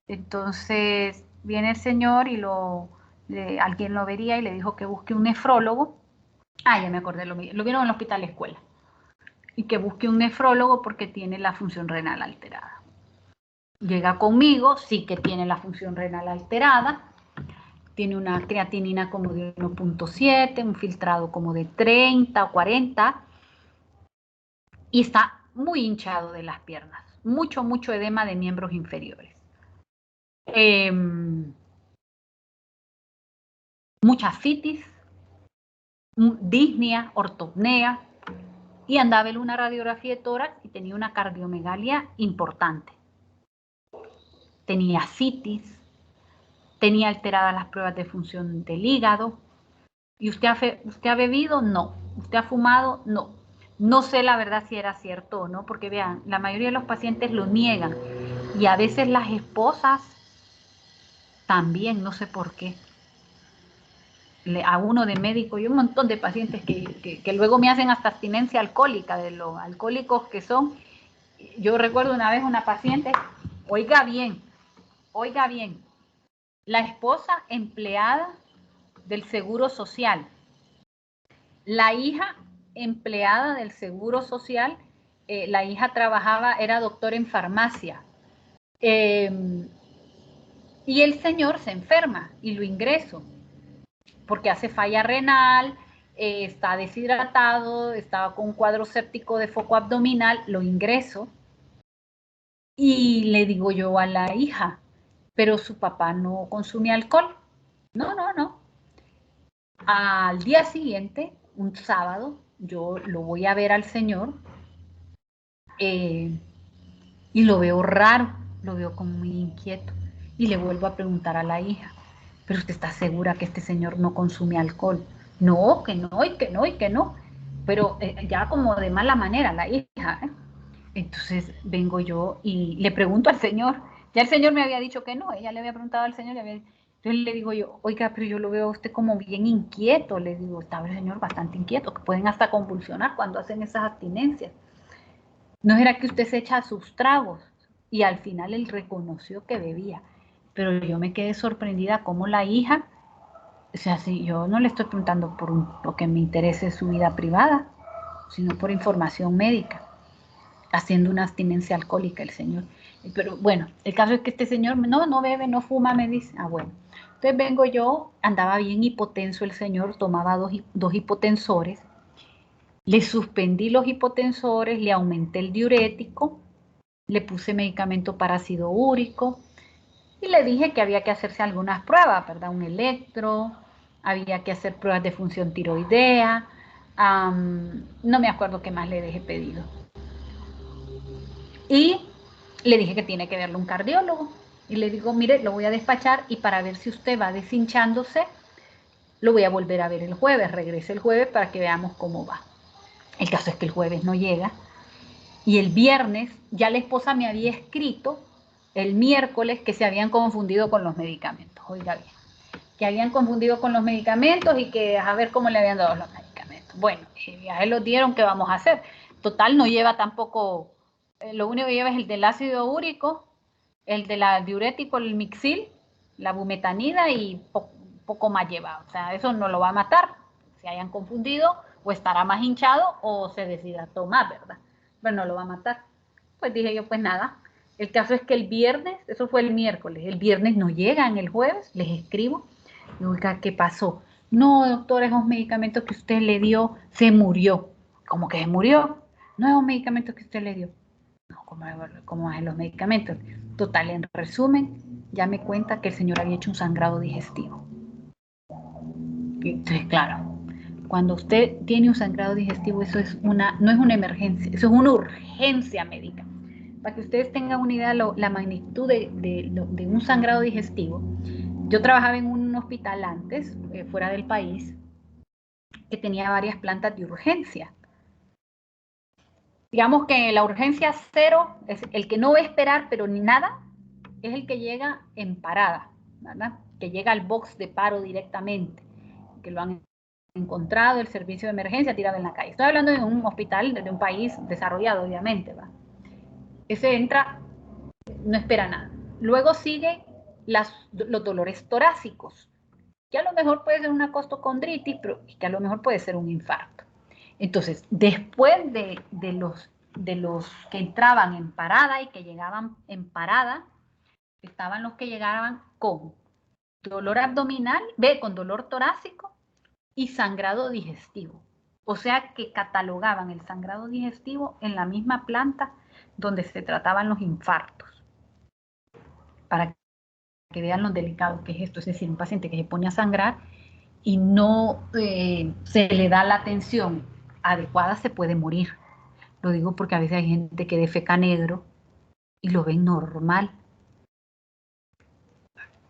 Entonces viene el señor y alguien lo vería y le dijo que busque un nefrólogo. Ah, ya me acordé, lo vieron en el hospital escuela. Y que busque un nefrólogo porque tiene la función renal alterada. Llega conmigo, sí que tiene la función renal alterada, tiene una creatinina como de 1.7, un filtrado como de 30 o 40, y está muy hinchado de las piernas, mucho edema de miembros inferiores. Mucha citis, disnea, ortopnea, y andaba en una radiografía de tórax y tenía una cardiomegalia importante. Tenía citis, tenía alteradas las pruebas de función del hígado. ¿Y usted ha bebido? No. ¿Usted ha fumado? No. No sé la verdad si era cierto o no, porque vean, la mayoría de los pacientes lo niegan. Y a veces las esposas también, no sé por qué. A uno de médico y un montón de pacientes que luego me hacen hasta abstinencia alcohólica, de los alcohólicos que son. Yo recuerdo una vez una paciente, oiga bien, la esposa empleada del Seguro Social, la hija empleada del Seguro Social la hija trabajaba, era doctor en farmacia. Y el señor se enferma y lo ingreso porque hace falla renal, está deshidratado, estaba con un cuadro séptico de foco abdominal, lo ingreso y le digo yo a la hija, pero su papá no consume alcohol. No, no, no. Al día siguiente, un sábado, yo lo voy a ver al señor y lo veo raro, lo veo como muy inquieto. Y le vuelvo a preguntar a la hija, ¿pero usted está segura que este señor no consume alcohol? No, que no, y que no, y que no. Pero ya como de mala manera la hija. Entonces vengo yo y le pregunto al señor. Ya el señor me había dicho que no, ella le había preguntado al señor. Entonces le digo yo, oiga, pero yo lo veo a usted como bien inquieto. Le digo, estaba el señor bastante inquieto, que pueden hasta convulsionar cuando hacen esas abstinencias. ¿No era que usted se echa sus tragos? Y al final él reconoció que bebía. Pero yo me quedé sorprendida como la hija, o sea, si yo no le estoy preguntando por que me interese su vida privada, sino por información médica, haciendo una abstinencia alcohólica el señor. Pero bueno, el caso es que este señor no bebe, no fuma, me dice. Ah, bueno. Entonces vengo yo, andaba bien hipotenso el señor, tomaba dos hipotensores, le suspendí los hipotensores, le aumenté el diurético, le puse medicamento para ácido úrico y le dije que había que hacerse algunas pruebas, ¿verdad? Un electro, había que hacer pruebas de función tiroidea, no me acuerdo qué más le dejé pedido. Y le dije que tiene que verlo un cardiólogo. Y le digo, mire, lo voy a despachar y para ver si usted va deshinchándose, lo voy a volver a ver el jueves. Regrese el jueves para que veamos cómo va. El caso es que el jueves no llega. Y el viernes ya la esposa me había escrito el miércoles que se habían confundido con los medicamentos. Oiga bien, que habían confundido con los medicamentos y que a ver cómo le habían dado los medicamentos. Bueno, ya los dieron, ¿qué vamos a hacer? Total, no lleva tampoco, lo único que lleva es el del ácido úrico, el de la diurético, el mixil, la bumetanida y poco más lleva. O sea, eso no lo va a matar. Se hayan confundido o estará más hinchado o se deshidrató más, ¿verdad? Pero no lo va a matar. Pues dije yo, pues nada. El caso es que el viernes, eso fue el miércoles, el viernes no llegan, el jueves les escribo. Y oiga, ¿qué pasó? No, doctora, esos medicamentos que usted le dio se murió. ¿Cómo que se murió? No, esos medicamentos que usted le dio. No, ¿cómo hacen los medicamentos? Total, en resumen, ya me cuenta que el señor había hecho un sangrado digestivo. Entonces, claro, cuando usted tiene un sangrado digestivo, eso es no es una emergencia, eso es una urgencia médica. Para que ustedes tengan una idea de la magnitud de un sangrado digestivo, yo trabajaba en un hospital antes, fuera del país, que tenía varias plantas de urgencia. Digamos que la urgencia cero es el que no va a esperar, pero ni nada, es el que llega en parada, ¿verdad? Que llega al box de paro directamente, que lo han encontrado el servicio de emergencia tirado en la calle. Estoy hablando de un hospital de un país desarrollado, obviamente, ¿va? Ese entra, no espera nada. Luego sigue los dolores torácicos, que a lo mejor puede ser una costocondritis, pero que a lo mejor puede ser un infarto. Entonces, después de los que entraban en parada y que llegaban en parada, estaban los que llegaban con dolor abdominal, con dolor torácico y sangrado digestivo. O sea que catalogaban el sangrado digestivo en la misma planta donde se trataban los infartos. Para que vean lo delicado que es esto, es decir, un paciente que se pone a sangrar y no se le da la atención adecuada, se puede morir. Lo digo porque a veces hay gente que defeca negro y lo ven normal.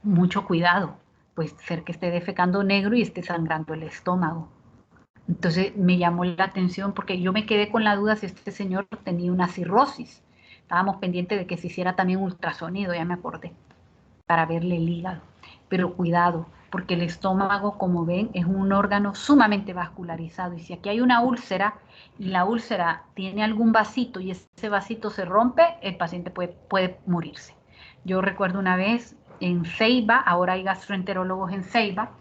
Mucho cuidado, pues ser que esté defecando negro y esté sangrando el estómago. Entonces me llamó la atención porque yo me quedé con la duda si este señor tenía una cirrosis. Estábamos pendientes de que se hiciera también ultrasonido, ya me acordé, para verle el hígado. Pero cuidado, porque el estómago, como ven, es un órgano sumamente vascularizado. Y si aquí hay una úlcera y la úlcera tiene algún vasito y ese vasito se rompe, el paciente puede morirse. Yo recuerdo una vez en Ceiba, ahora hay gastroenterólogos en Ceiba,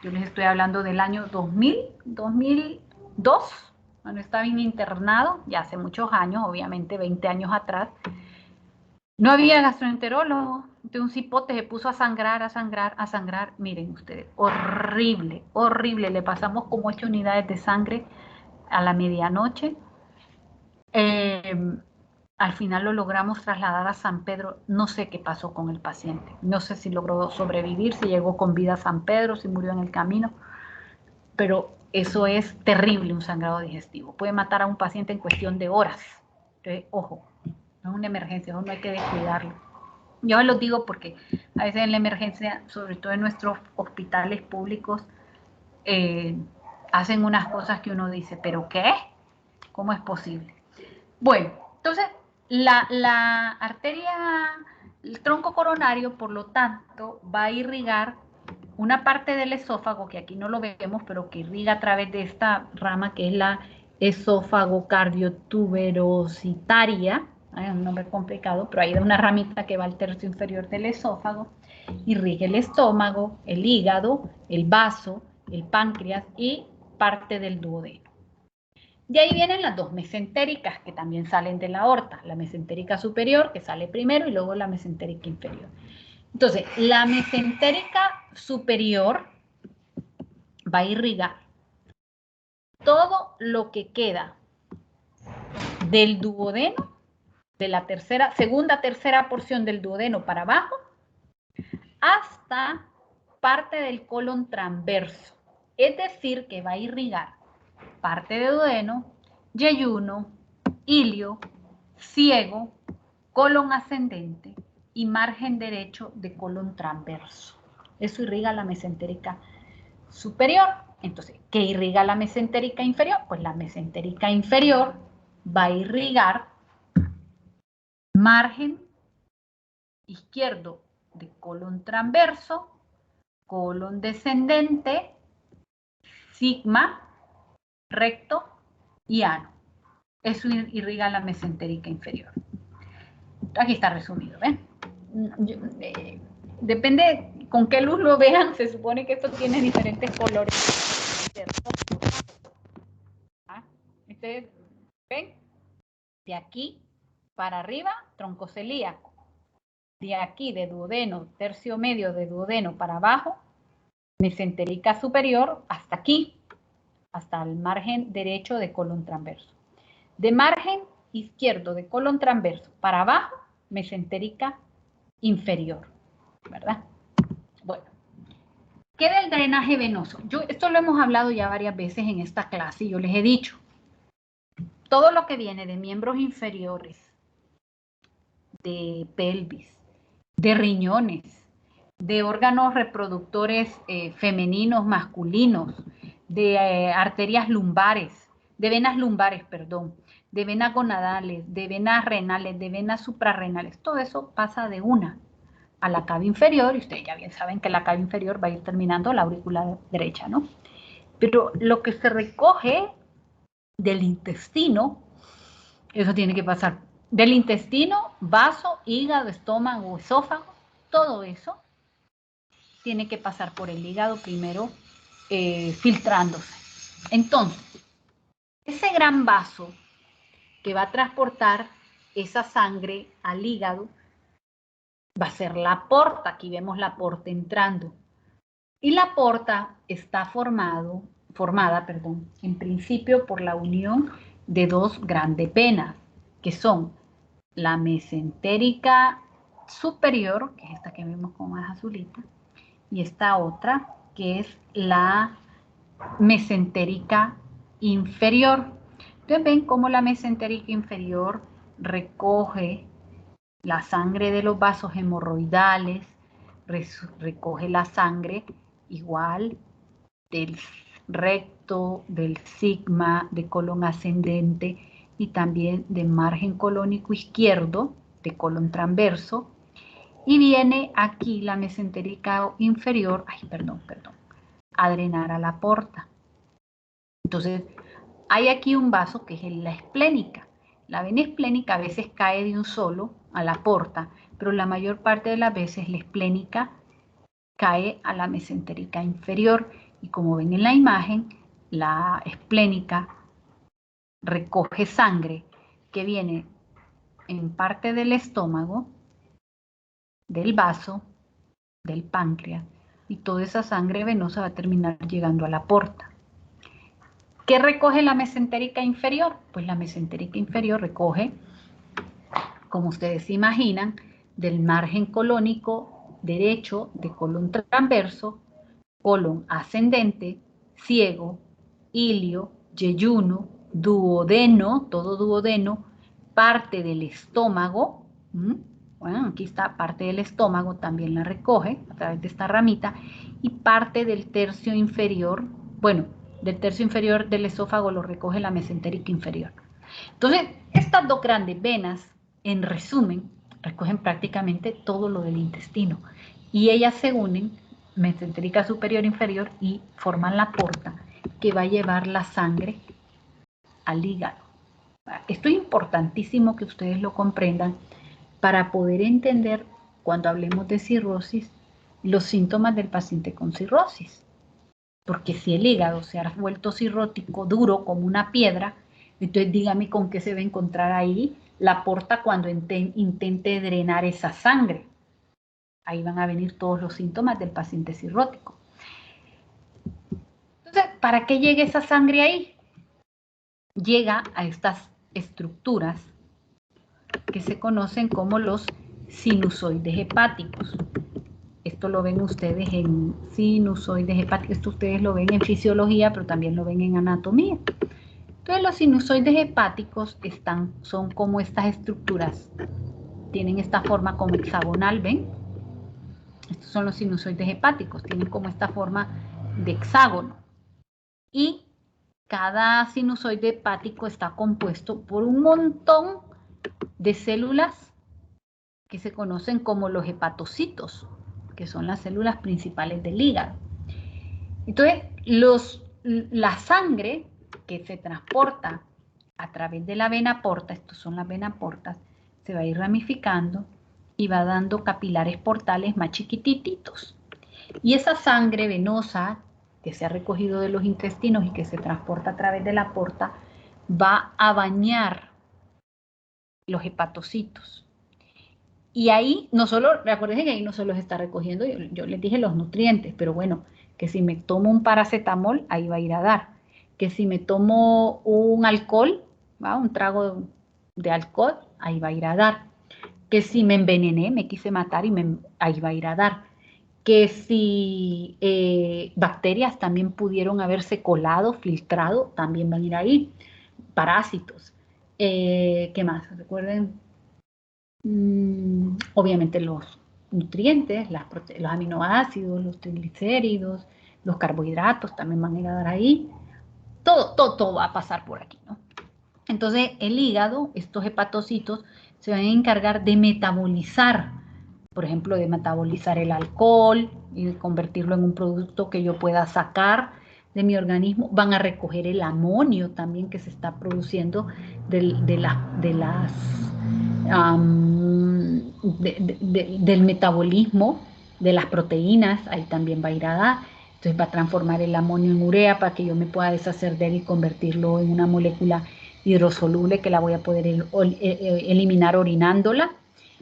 yo les estoy hablando del año 2002, cuando estaba internado, ya hace muchos años, obviamente 20 años atrás, no había gastroenterólogo, de un cipote se puso a sangrar, a sangrar, a sangrar. Miren ustedes, horrible, horrible. Le pasamos como 8 unidades de sangre a la medianoche. Al final lo logramos trasladar a San Pedro. No sé qué pasó con el paciente. No sé si logró sobrevivir, si llegó con vida a San Pedro, si murió en el camino. Pero eso es terrible, un sangrado digestivo. Puede matar a un paciente en cuestión de horas. Entonces, ojo, no es una emergencia, no hay que descuidarlo. Yo lo digo porque a veces en la emergencia, sobre todo en nuestros hospitales públicos, hacen unas cosas que uno dice, ¿pero qué? ¿Cómo es posible? Bueno, entonces la arteria, el tronco coronario, por lo tanto, va a irrigar una parte del esófago, que aquí no lo vemos, pero que irriga a través de esta rama que es la esófago cardiotuberositaria. Es un nombre complicado, pero hay una ramita que va al tercio inferior del esófago, irriga el estómago, el hígado, el vaso, el páncreas y parte del duodeno. De ahí vienen las dos mesentéricas que también salen de la aorta, la mesentérica superior que sale primero y luego la mesentérica inferior. Entonces, la mesentérica superior va a irrigar todo lo que queda del duodeno, de la segunda, tercera porción del duodeno para abajo, hasta parte del colon transverso. Es decir, que va a irrigar parte de duodeno, yeyuno, ilio, ciego, colon ascendente y margen derecho de colon transverso. Eso irriga la mesentérica superior. Entonces, ¿qué irriga la mesentérica inferior? Pues la mesentérica inferior va a irrigar margen izquierdo de colon transverso, colon descendente, sigma, recto y ano. Eso irriga la mesentérica inferior. Aquí está resumido, ¿ven? Depende con qué luz lo vean, se supone que esto tiene diferentes colores. Ustedes ven, de aquí para arriba, tronco celíaco. De aquí, de duodeno, tercio medio de duodeno para abajo, mesentérica superior, hasta aquí, hasta el margen derecho de colon transverso. De margen izquierdo de colon transverso para abajo, mesentérica inferior, ¿verdad? Bueno, ¿qué del drenaje venoso? Esto lo hemos hablado ya varias veces en esta clase y yo les he dicho, todo lo que viene de miembros inferiores, de pelvis, de riñones, de órganos reproductores femeninos, masculinos, de arterias lumbares, de venas lumbares, perdón, de venas gonadales, de venas renales, de venas suprarrenales, todo eso pasa de una a la cava inferior, y ustedes ya bien saben que la cava inferior va a ir terminando la aurícula derecha, ¿no? Pero lo que se recoge del intestino, eso tiene que pasar del intestino, vaso, hígado, estómago, esófago, todo eso tiene que pasar por el hígado primero filtrándose. Entonces, ese gran vaso que va a transportar esa sangre al hígado va a ser la porta. Aquí vemos la porta entrando. Y la porta está formada, en principio por la unión de dos grandes venas, que son la mesentérica superior, que es esta que vemos con más azulita, y esta otra, que es la mesentérica inferior. Entonces ven cómo la mesentérica inferior recoge la sangre de los vasos hemorroidales, recoge la sangre igual del recto, del sigma, de colon ascendente y también de margen colónico izquierdo, de colon transverso, y viene aquí la mesentérica inferior, a drenar a la porta. Entonces, hay aquí un vaso que es la esplénica. La vena esplénica a veces cae de un solo a la porta, pero la mayor parte de las veces la esplénica cae a la mesentérica inferior. Y como ven en la imagen, la esplénica recoge sangre que viene en parte del estómago, del vaso, del páncreas, y toda esa sangre venosa va a terminar llegando a la porta. ¿Qué recoge la mesentérica inferior? Pues la mesentérica inferior recoge, como ustedes se imaginan, del margen colónico derecho de colon transverso, colon ascendente, ciego, ilio, yeyuno, duodeno, todo duodeno, parte del estómago. Bueno, aquí está parte del estómago, también la recoge a través de esta ramita, y parte del tercio inferior, bueno, del tercio inferior del esófago lo recoge la mesentérica inferior. Entonces, estas dos grandes venas, en resumen, recogen prácticamente todo lo del intestino, y ellas se unen, mesentérica superior e inferior, y forman la porta que va a llevar la sangre al hígado. Esto es importantísimo que ustedes lo comprendan para poder entender, cuando hablemos de cirrosis, los síntomas del paciente con cirrosis. Porque si el hígado se ha vuelto cirrótico, duro como una piedra, entonces dígame con qué se va a encontrar ahí la porta cuando intente drenar esa sangre. Ahí van a venir todos los síntomas del paciente cirrótico. Entonces, ¿para qué llega esa sangre ahí? Llega a estas estructuras que se conocen como los sinusoides hepáticos. Esto lo ven ustedes en sinusoides hepáticos, esto ustedes lo ven en fisiología, pero también lo ven en anatomía. Entonces los sinusoides hepáticos son como estas estructuras, tienen esta forma como hexagonal, ¿ven? Estos son los sinusoides hepáticos, tienen como esta forma de hexágono. Y cada sinusoide hepático está compuesto por un montón de células que se conocen como los hepatocitos, que son las células principales del hígado. Entonces, la sangre que se transporta a través de la vena porta, estos son las venas portas, se va a ir ramificando y va dando capilares portales más chiquititos. Y esa sangre venosa que se ha recogido de los intestinos y que se transporta a través de la porta va a bañar los hepatocitos. Y ahí no solo, recuerden que ahí no solo se está recogiendo, yo les dije los nutrientes, pero bueno, que si me tomo un paracetamol, ahí va a ir a dar. Que si me tomo un alcohol, ¿va? Un trago de alcohol, ahí va a ir a dar. Que si me envenené, me quise matar, ahí va a ir a dar. Que si bacterias también pudieron haberse colado, filtrado, también van a ir ahí. Parásitos. ¿Qué más? Recuerden, obviamente los nutrientes, los aminoácidos, los triglicéridos, los carbohidratos también van a ir a dar ahí. Todo va a pasar por aquí, ¿no? Entonces el hígado, estos hepatocitos, se van a encargar de metabolizar, por ejemplo, de metabolizar el alcohol y de convertirlo en un producto que yo pueda sacar de mi organismo. Van a recoger el amonio también que se está produciendo del metabolismo de las proteínas, ahí también va a ir a dar. Entonces va a transformar el amonio en urea para que yo me pueda deshacer de él y convertirlo en una molécula hidrosoluble que la voy a poder eliminar orinándola.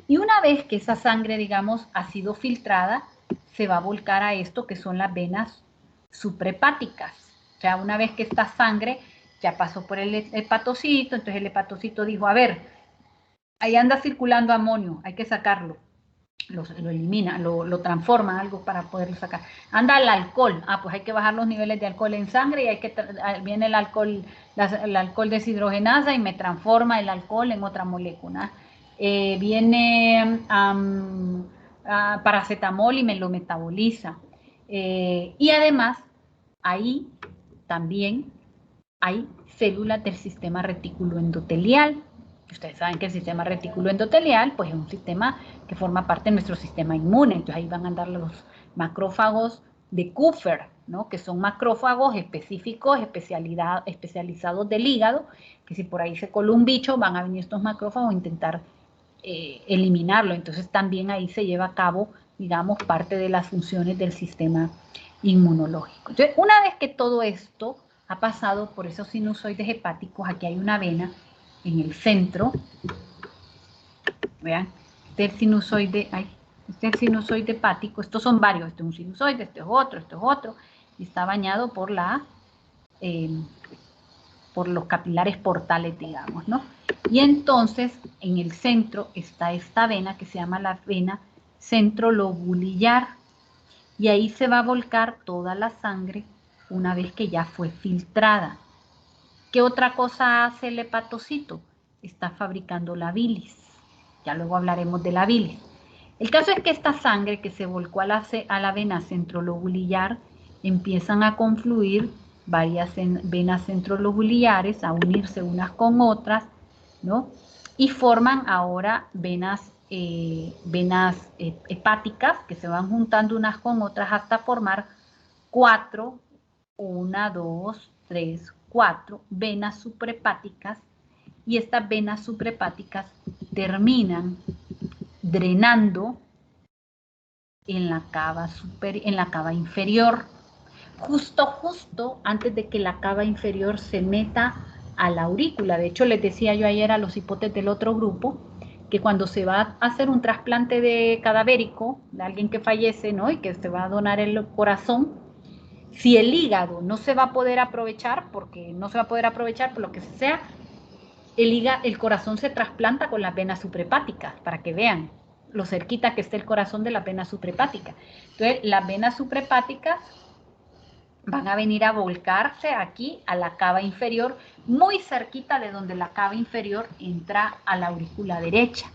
Y una vez que esa sangre, digamos, ha sido filtrada, se va a volcar a esto que son las venas suprahepáticas. O sea, una vez que esta sangre ya pasó por el hepatocito, entonces el hepatocito dijo, a ver, ahí anda circulando amonio, hay que sacarlo. Lo elimina, lo transforma en algo para poderlo sacar. Anda el alcohol, pues hay que bajar los niveles de alcohol en sangre y viene el alcohol deshidrogenasa y me transforma el alcohol en otra molécula. Viene paracetamol y me lo metaboliza. Y además, ahí también hay células del sistema retículo endotelial. Ustedes saben que el sistema retículo endotelial pues, es un sistema que forma parte de nuestro sistema inmune. Entonces ahí van a andar los macrófagos de Kupffer, ¿no? Que son macrófagos específicos, especializados del hígado, que si por ahí se coló un bicho, van a venir estos macrófagos a intentar eliminarlo. Entonces también ahí se lleva a cabo, digamos, parte de las funciones del sistema inmunológico. Entonces, una vez que todo esto ha pasado por esos sinusoides hepáticos. Aquí hay una vena en el centro. Vean, este es el sinusoide, este es el sinusoide hepático. Estos son varios, este es un sinusoide, este es otro, y está bañado por por los capilares portales, digamos, ¿no? Y entonces, en el centro está esta vena que se llama la vena centrolobulillar, y ahí se va a volcar toda la sangre una vez que ya fue filtrada. ¿Qué otra cosa hace el hepatocito? Está fabricando la bilis. Ya luego hablaremos de la bilis. El caso es que esta sangre que se volcó a la vena centrolobulillar empiezan a confluir varias venas centrolobulillares, a unirse unas con otras, ¿no? Y forman ahora venas hepáticas que se van juntando unas con otras hasta formar 4, 1, 2, 3, 4 venas suprahepáticas, y estas venas suprahepáticas terminan drenando en la cava inferior, justo antes de que la cava inferior se meta a la aurícula. De hecho, les decía yo ayer a los hipotes del otro grupo que cuando se va a hacer un trasplante de cadavérico de alguien que fallece, ¿no? Y que se va a donar el corazón, si el hígado no se va a poder aprovechar, porque no se va a poder aprovechar por lo que sea, el corazón se trasplanta con las venas suprahepáticas, para que vean lo cerquita que está el corazón de las venas suprahepáticas. Entonces, las venas suprahepáticas van a venir a volcarse aquí a la cava inferior, muy cerquita de donde la cava inferior entra a la aurícula derecha.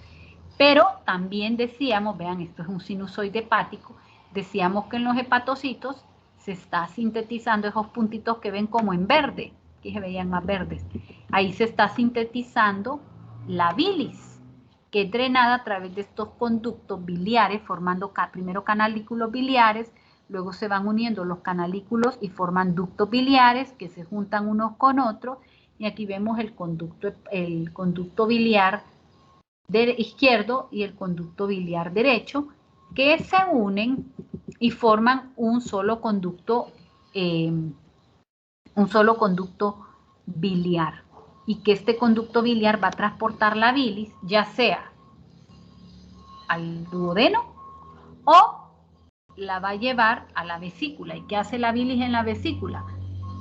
Pero también decíamos, vean, esto es un sinusoide hepático, decíamos que en los hepatocitos se está sintetizando esos puntitos que ven como en verde, que se veían más verdes. Ahí se está sintetizando la bilis, que es drenada a través de estos conductos biliares, formando primero canalículos biliares, luego se van uniendo los canalículos y forman ductos biliares que se juntan unos con otros, y aquí vemos el conducto biliar izquierdo y el conducto biliar derecho, que se unen y forman un solo conducto biliar, y que este conducto biliar va a transportar la bilis ya sea al duodeno o la va a llevar a la vesícula. ¿Y qué hace la bilis en la vesícula?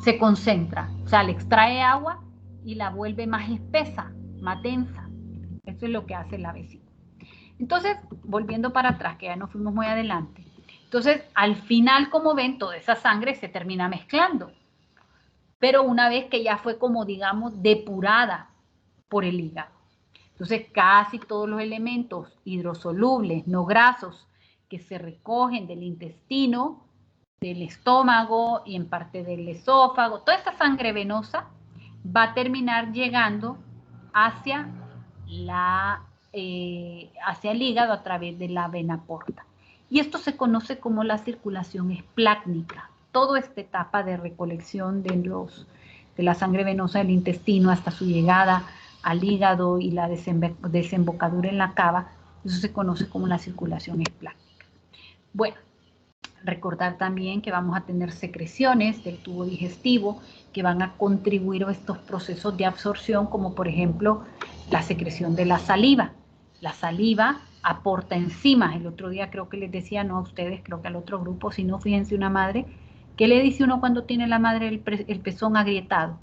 Se concentra, o sea, le extrae agua y la vuelve más espesa, más densa. Eso es lo que hace la vesícula. Entonces, volviendo para atrás, que ya nos fuimos muy adelante. Entonces, al final, como ven, toda esa sangre se termina mezclando. Pero una vez que ya fue, como digamos, depurada por el hígado. Entonces, casi todos los elementos hidrosolubles, no grasos, que se recogen del intestino, del estómago y en parte del esófago, toda esta sangre venosa va a terminar llegando hacia el hígado a través de la vena porta. Y esto se conoce como la circulación esplácnica. Toda esta etapa de recolección de la sangre venosa del intestino hasta su llegada al hígado y la desembocadura en la cava, eso se conoce como la circulación esplácnica. Bueno, recordar también que vamos a tener secreciones del tubo digestivo que van a contribuir a estos procesos de absorción, como por ejemplo la secreción de la saliva. La saliva aporta enzimas. El otro día creo que les decía, no a ustedes, creo que al otro grupo, si no, fíjense una madre, ¿qué le dice uno cuando tiene la madre el pezón agrietado?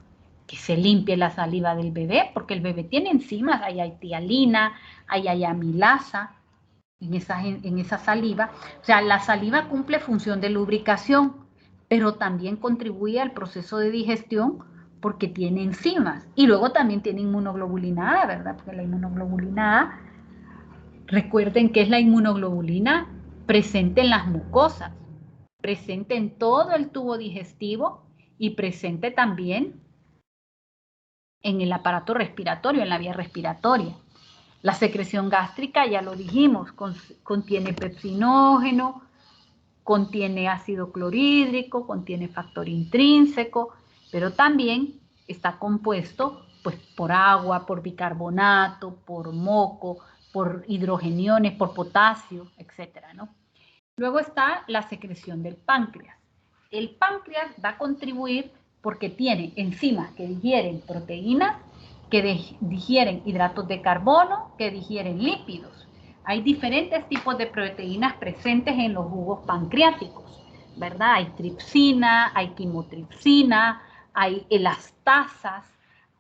Que se limpie la saliva del bebé, porque el bebé tiene enzimas, ahí hay tialina, ahí hay amilasa en esa saliva. O sea, la saliva cumple función de lubricación, pero también contribuye al proceso de digestión porque tiene enzimas. Y luego también tiene inmunoglobulina A, ¿verdad? Porque la inmunoglobulina A, recuerden que es la inmunoglobulina presente en las mucosas, presente en todo el tubo digestivo y presente también en el aparato respiratorio, en la vía respiratoria. La secreción gástrica, ya lo dijimos, contiene pepsinógeno, contiene ácido clorhídrico, contiene factor intrínseco, pero también está compuesto pues, por agua, por bicarbonato, por moco, por hidrogeniones, por potasio, etcétera, ¿no? Luego está la secreción del páncreas. El páncreas va a contribuir porque tiene enzimas que digieren proteínas, que digieren hidratos de carbono, que digieren lípidos. Hay diferentes tipos de proteínas presentes en los jugos pancreáticos, ¿verdad? Hay tripsina, hay quimotripsina, hay elastasas,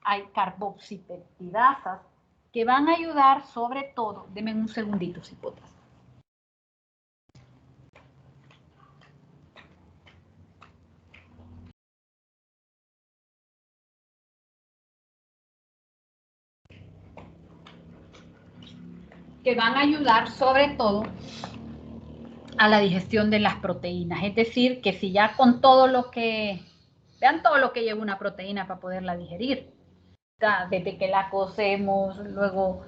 hay carboxipeptidasas, que van a ayudar sobre todo, denme un segundito, cipotas. Que van a ayudar sobre todo a la digestión de las proteínas. Es decir, que si ya con todo lo que, vean todo lo que lleva una proteína para poderla digerir, desde que la cocemos, luego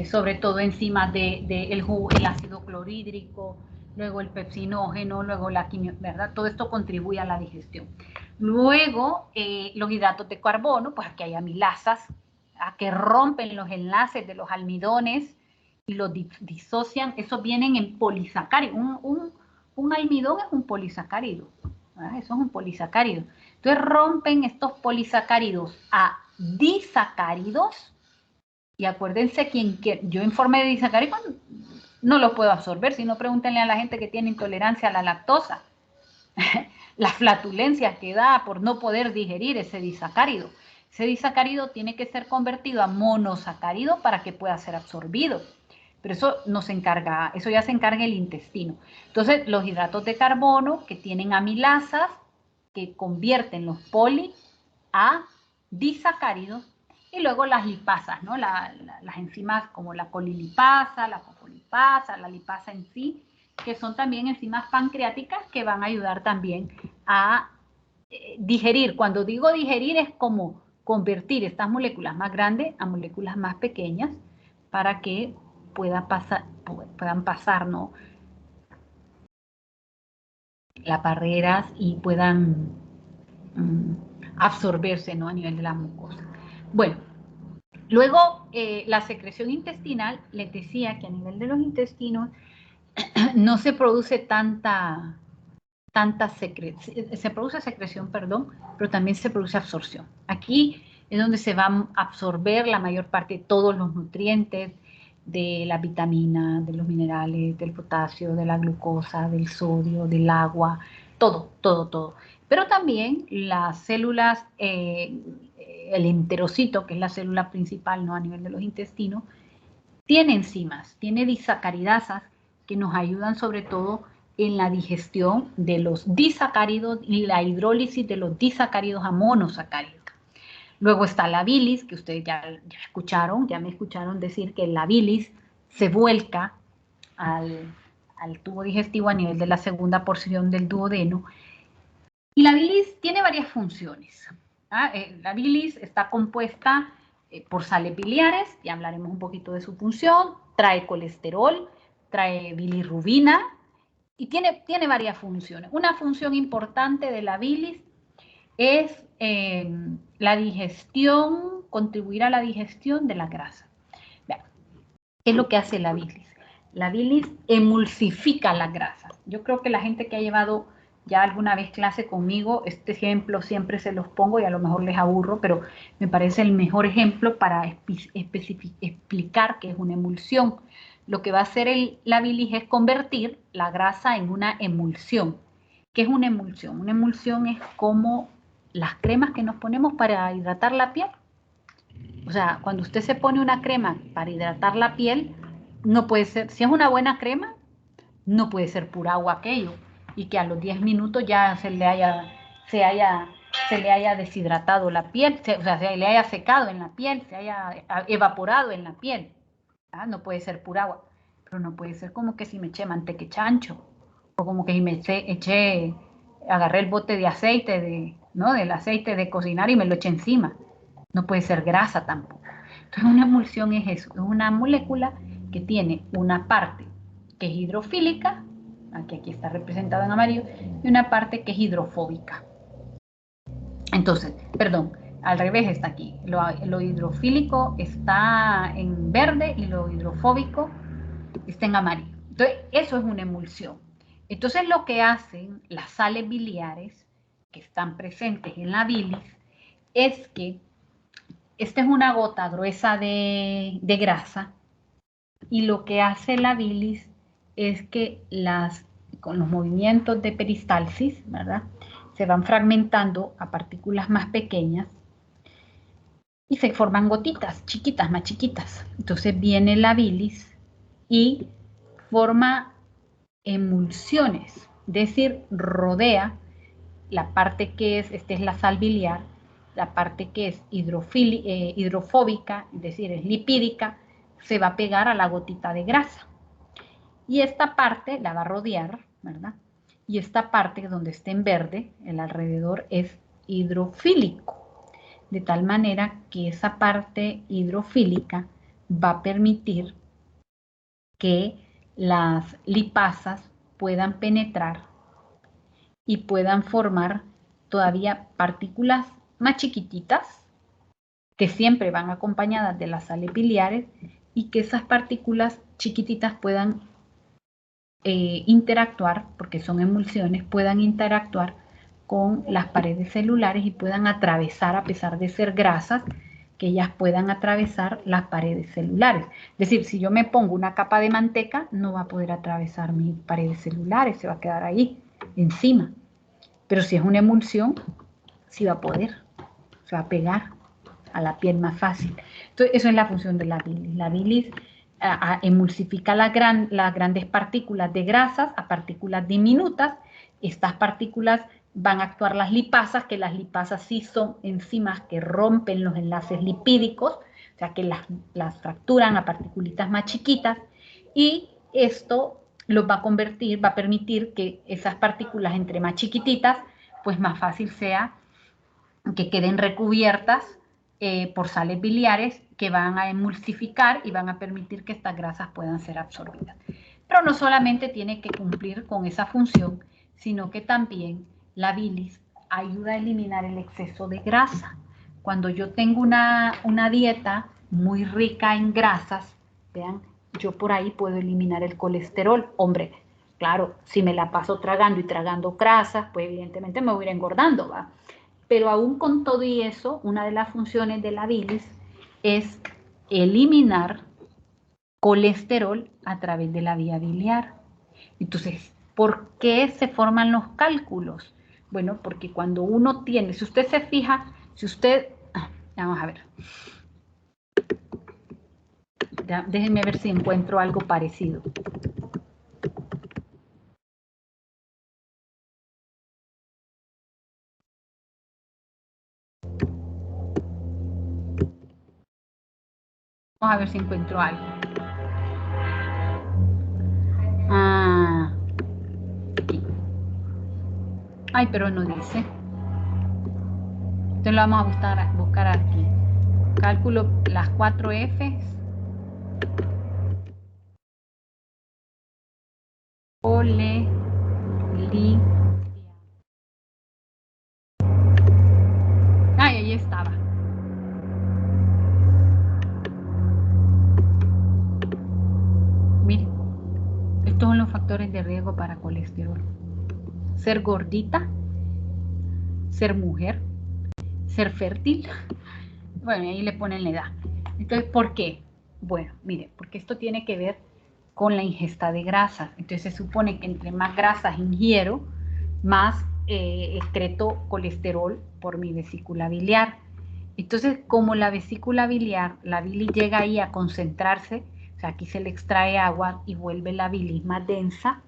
sobre todo enzimas del jugo, el ácido clorhídrico, luego el pepsinógeno, luego la quimio, ¿verdad? Todo esto contribuye a la digestión. Luego, los hidratos de carbono, pues aquí hay amilasas, que rompen los enlaces de los almidones y los disocian. Esos vienen en polisacáridos. Un almidón es un polisacárido, ¿verdad? Eso es un polisacárido. Entonces rompen estos polisacáridos a disacáridos, y acuérdense que yo en forma de disacáridos no lo puedo absorber, si no pregúntenle a la gente que tiene intolerancia a la lactosa, la flatulencia que da por no poder digerir ese disacárido. Ese disacárido tiene que ser convertido a monosacárido para que pueda ser absorbido. Pero eso no se encarga, eso ya se encarga el intestino. Entonces, los hidratos de carbono que tienen amilasas, que convierten los poli a disacáridos, y luego las lipasas, ¿no? Las enzimas como la colilipasa, la fosfolipasa, la lipasa en sí, que son también enzimas pancreáticas que van a ayudar también a digerir. Cuando digo digerir es como convertir estas moléculas más grandes a moléculas más pequeñas para que puedan pasar, ¿no? Las barreras y puedan absorberse, ¿no? A nivel de la mucosa. Bueno, luego la secreción intestinal, les decía que a nivel de los intestinos no se produce tanta secreción, se produce secreción, perdón, pero también se produce absorción. Aquí es donde se van a absorber la mayor parte de todos los nutrientes, de la vitamina, de los minerales, del potasio, de la glucosa, del sodio, del agua, todo, todo, todo. Pero también las células, el enterocito, que es la célula principal, ¿no? A nivel de los intestinos, tiene enzimas, tiene disacaridasas que nos ayudan sobre todo en la digestión de los disacáridos y la hidrólisis de los disacáridos a monosacáridos. Luego está la bilis, que ustedes ya me escucharon decir que la bilis se vuelca al tubo digestivo a nivel de la segunda porción del duodeno. Y la bilis tiene varias funciones. La bilis está compuesta por sales biliares, ya hablaremos un poquito de su función, trae colesterol, trae bilirrubina y tiene varias funciones. Una función importante de la bilis es la digestión, contribuir a la digestión de la grasa. Vean, ¿qué es lo que hace la bilis? La bilis emulsifica la grasa. Yo creo que la gente que ha llevado ya alguna vez clase conmigo, este ejemplo siempre se los pongo y a lo mejor les aburro, pero me parece el mejor ejemplo para explicar qué es una emulsión. Lo que va a hacer la bilis es convertir la grasa en una emulsión. ¿Qué es una emulsión? Una emulsión es como las cremas que nos ponemos para hidratar la piel. O sea, cuando usted se pone una crema para hidratar la piel, no puede ser, si es una buena crema, no puede ser pura agua aquello, y que a los 10 minutos ya se le haya deshidratado la piel, o sea, se le haya secado en la piel, se haya evaporado en la piel. No puede ser pura agua, pero no puede ser como que si me eché manteca chancho, o como que si me agarré el bote de aceite, del aceite de cocinar y me lo eché encima. No puede ser grasa tampoco. Entonces una emulsión es eso, es una molécula que tiene una parte que es hidrofílica, aquí está representado en amarillo, y una parte que es hidrofóbica. Entonces, perdón, al revés está aquí. Lo hidrofílico está en verde y lo hidrofóbico está en amarillo. Entonces, eso es una emulsión. Entonces, lo que hacen las sales biliares que están presentes en la bilis es que esta es una gota gruesa de grasa y lo que hace la bilis es que con los movimientos de peristalsis, ¿verdad?, se van fragmentando a partículas más pequeñas y se forman gotitas chiquitas, más chiquitas. Entonces viene la bilis y forma emulsiones, es decir, rodea la parte que esta es la sal biliar, la parte que es hidrofóbica, es decir, es lipídica, se va a pegar a la gotita de grasa. Y esta parte la va a rodear, ¿verdad? Y esta parte donde está en verde, el alrededor, es hidrofílico. De tal manera que esa parte hidrofílica va a permitir que las lipasas puedan penetrar y puedan formar todavía partículas más chiquititas que siempre van acompañadas de las sales biliares y que esas partículas chiquititas puedan interactuar, porque son emulsiones, puedan interactuar con las paredes celulares y puedan atravesar, a pesar de ser grasas, que ellas puedan atravesar las paredes celulares. Es decir, si yo me pongo una capa de manteca, no va a poder atravesar mis paredes celulares, se va a quedar ahí, encima. Pero si es una emulsión, sí va a poder, se va a pegar a la piel más fácil. Entonces, eso es la función de la bilis. La bilis emulsifica las grandes partículas de grasas a partículas diminutas. Estas partículas van a actuar las lipasas, que las lipasas sí son enzimas que rompen los enlaces lipídicos, o sea que las fracturan a partículitas más chiquitas, y esto los va a convertir, va a permitir que esas partículas entre más chiquititas, pues más fácil sea que queden recubiertas por sales biliares que van a emulsificar y van a permitir que estas grasas puedan ser absorbidas. Pero no solamente tiene que cumplir con esa función, sino que también la bilis ayuda a eliminar el exceso de grasa. Cuando yo tengo una dieta muy rica en grasas, vean, yo por ahí puedo eliminar el colesterol. Hombre, claro, si me la paso tragando y tragando grasas, pues evidentemente me voy a ir engordando, ¿va? Pero aún con todo y eso, una de las funciones de la bilis es eliminar colesterol a través de la vía biliar. Entonces, ¿por qué se forman los cálculos? Bueno, porque cuando uno tiene, si usted se fija, vamos a ver. Déjenme ver si encuentro algo parecido. Vamos a ver si encuentro algo. Ay, pero no dice. Entonces lo vamos a buscar aquí. Cálculo las 4 Fs. Ay, ahí estaba. Miren, estos son los factores de riesgo para colesterol. Ser gordita, ser mujer, ser fértil. Bueno, ahí le ponen la edad. Entonces, ¿por qué? Bueno, mire, porque esto tiene que ver con la ingesta de grasas. Entonces se supone que entre más grasas ingiero, más excreto colesterol por mi vesícula biliar. Entonces, como la vesícula biliar, la bilis llega ahí a concentrarse, o sea, aquí se le extrae agua y vuelve la bilis más densa,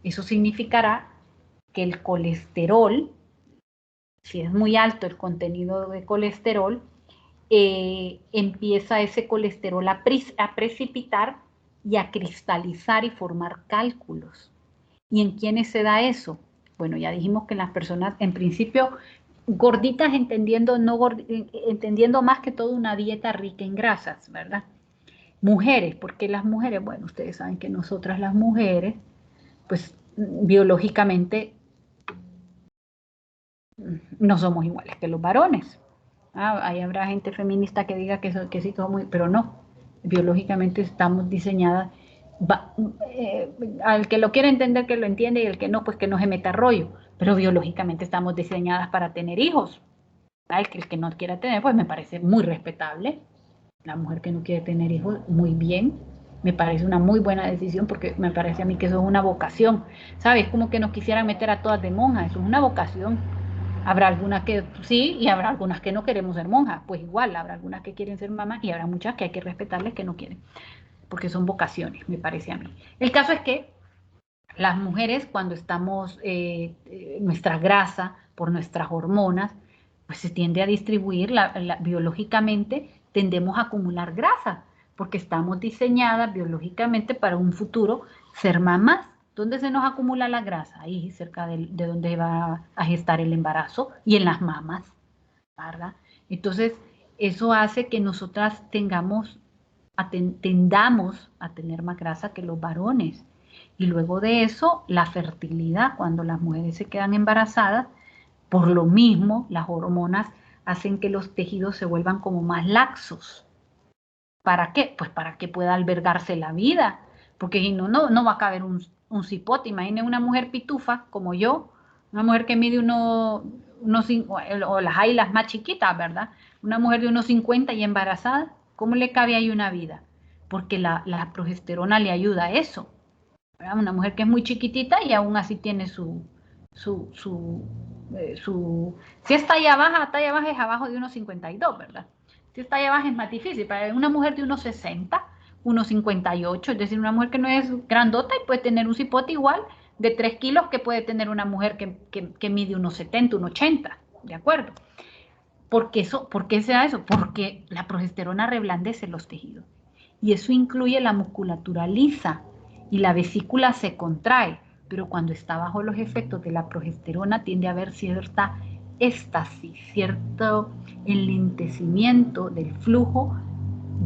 eso significará que el colesterol, si es muy alto el contenido de colesterol, empieza ese colesterol a precipitar y a cristalizar y formar cálculos. ¿Y en quiénes se da eso? Bueno, ya dijimos que en las personas, en principio, gorditas entendiendo más que todo una dieta rica en grasas, ¿verdad? Mujeres, porque las mujeres, bueno, ustedes saben que nosotras las mujeres, pues biológicamente no somos iguales que los varones. Ahí habrá gente feminista que diga que sí somos muy, pero no, biológicamente estamos diseñadas, al que lo quiere entender que lo entiende y el que no, pues que no se meta rollo, pero biológicamente estamos diseñadas para tener hijos. El que no quiera tener, pues me parece muy respetable. La mujer que no quiere tener hijos, muy bien. Me parece una muy buena decisión porque me parece a mí que eso es una vocación. ¿Sabes? Como que nos quisieran meter a todas de monjas. Eso es una vocación. Habrá algunas que sí y habrá algunas que no queremos ser monjas. Pues igual, habrá algunas que quieren ser mamás y habrá muchas que hay que respetarles que no quieren. Porque son vocaciones, me parece a mí. El caso es que las mujeres, cuando estamos, nuestra grasa, por nuestras hormonas, pues se tiende a distribuir biológicamente, tendemos a acumular grasa, porque estamos diseñadas biológicamente para un futuro ser mamás. ¿Dónde se nos acumula la grasa? Ahí, cerca de donde va a gestar el embarazo y en las mamas, ¿verdad? Entonces, eso hace que nosotras tendamos a tener más grasa que los varones. Y luego de eso, la fertilidad, cuando las mujeres se quedan embarazadas, por lo mismo, las hormonas hacen que los tejidos se vuelvan como más laxos. ¿Para qué? Pues para que pueda albergarse la vida, porque si no, no va a caber un cipote. Imaginen una mujer pitufa como yo, una mujer que mide o las hay las más chiquitas, ¿verdad? Una mujer de unos 50 y embarazada, ¿cómo le cabe ahí una vida? Porque la progesterona le ayuda a eso, ¿verdad? Una mujer que es muy chiquitita y aún así tiene si es talla baja es abajo de unos 52, ¿verdad? Si es talla baja es más difícil. Para una mujer de unos 60, unos 58, es decir, una mujer que no es grandota y puede tener un cipote igual de 3 kilos que puede tener una mujer que mide unos 70, unos 80, ¿de acuerdo? ¿Por qué se da eso? Porque la progesterona reblandece los tejidos. Y eso incluye la musculatura lisa y la vesícula se contrae, pero cuando está bajo los efectos de la progesterona tiende a haber cierta éstasis, cierto enlentecimiento del flujo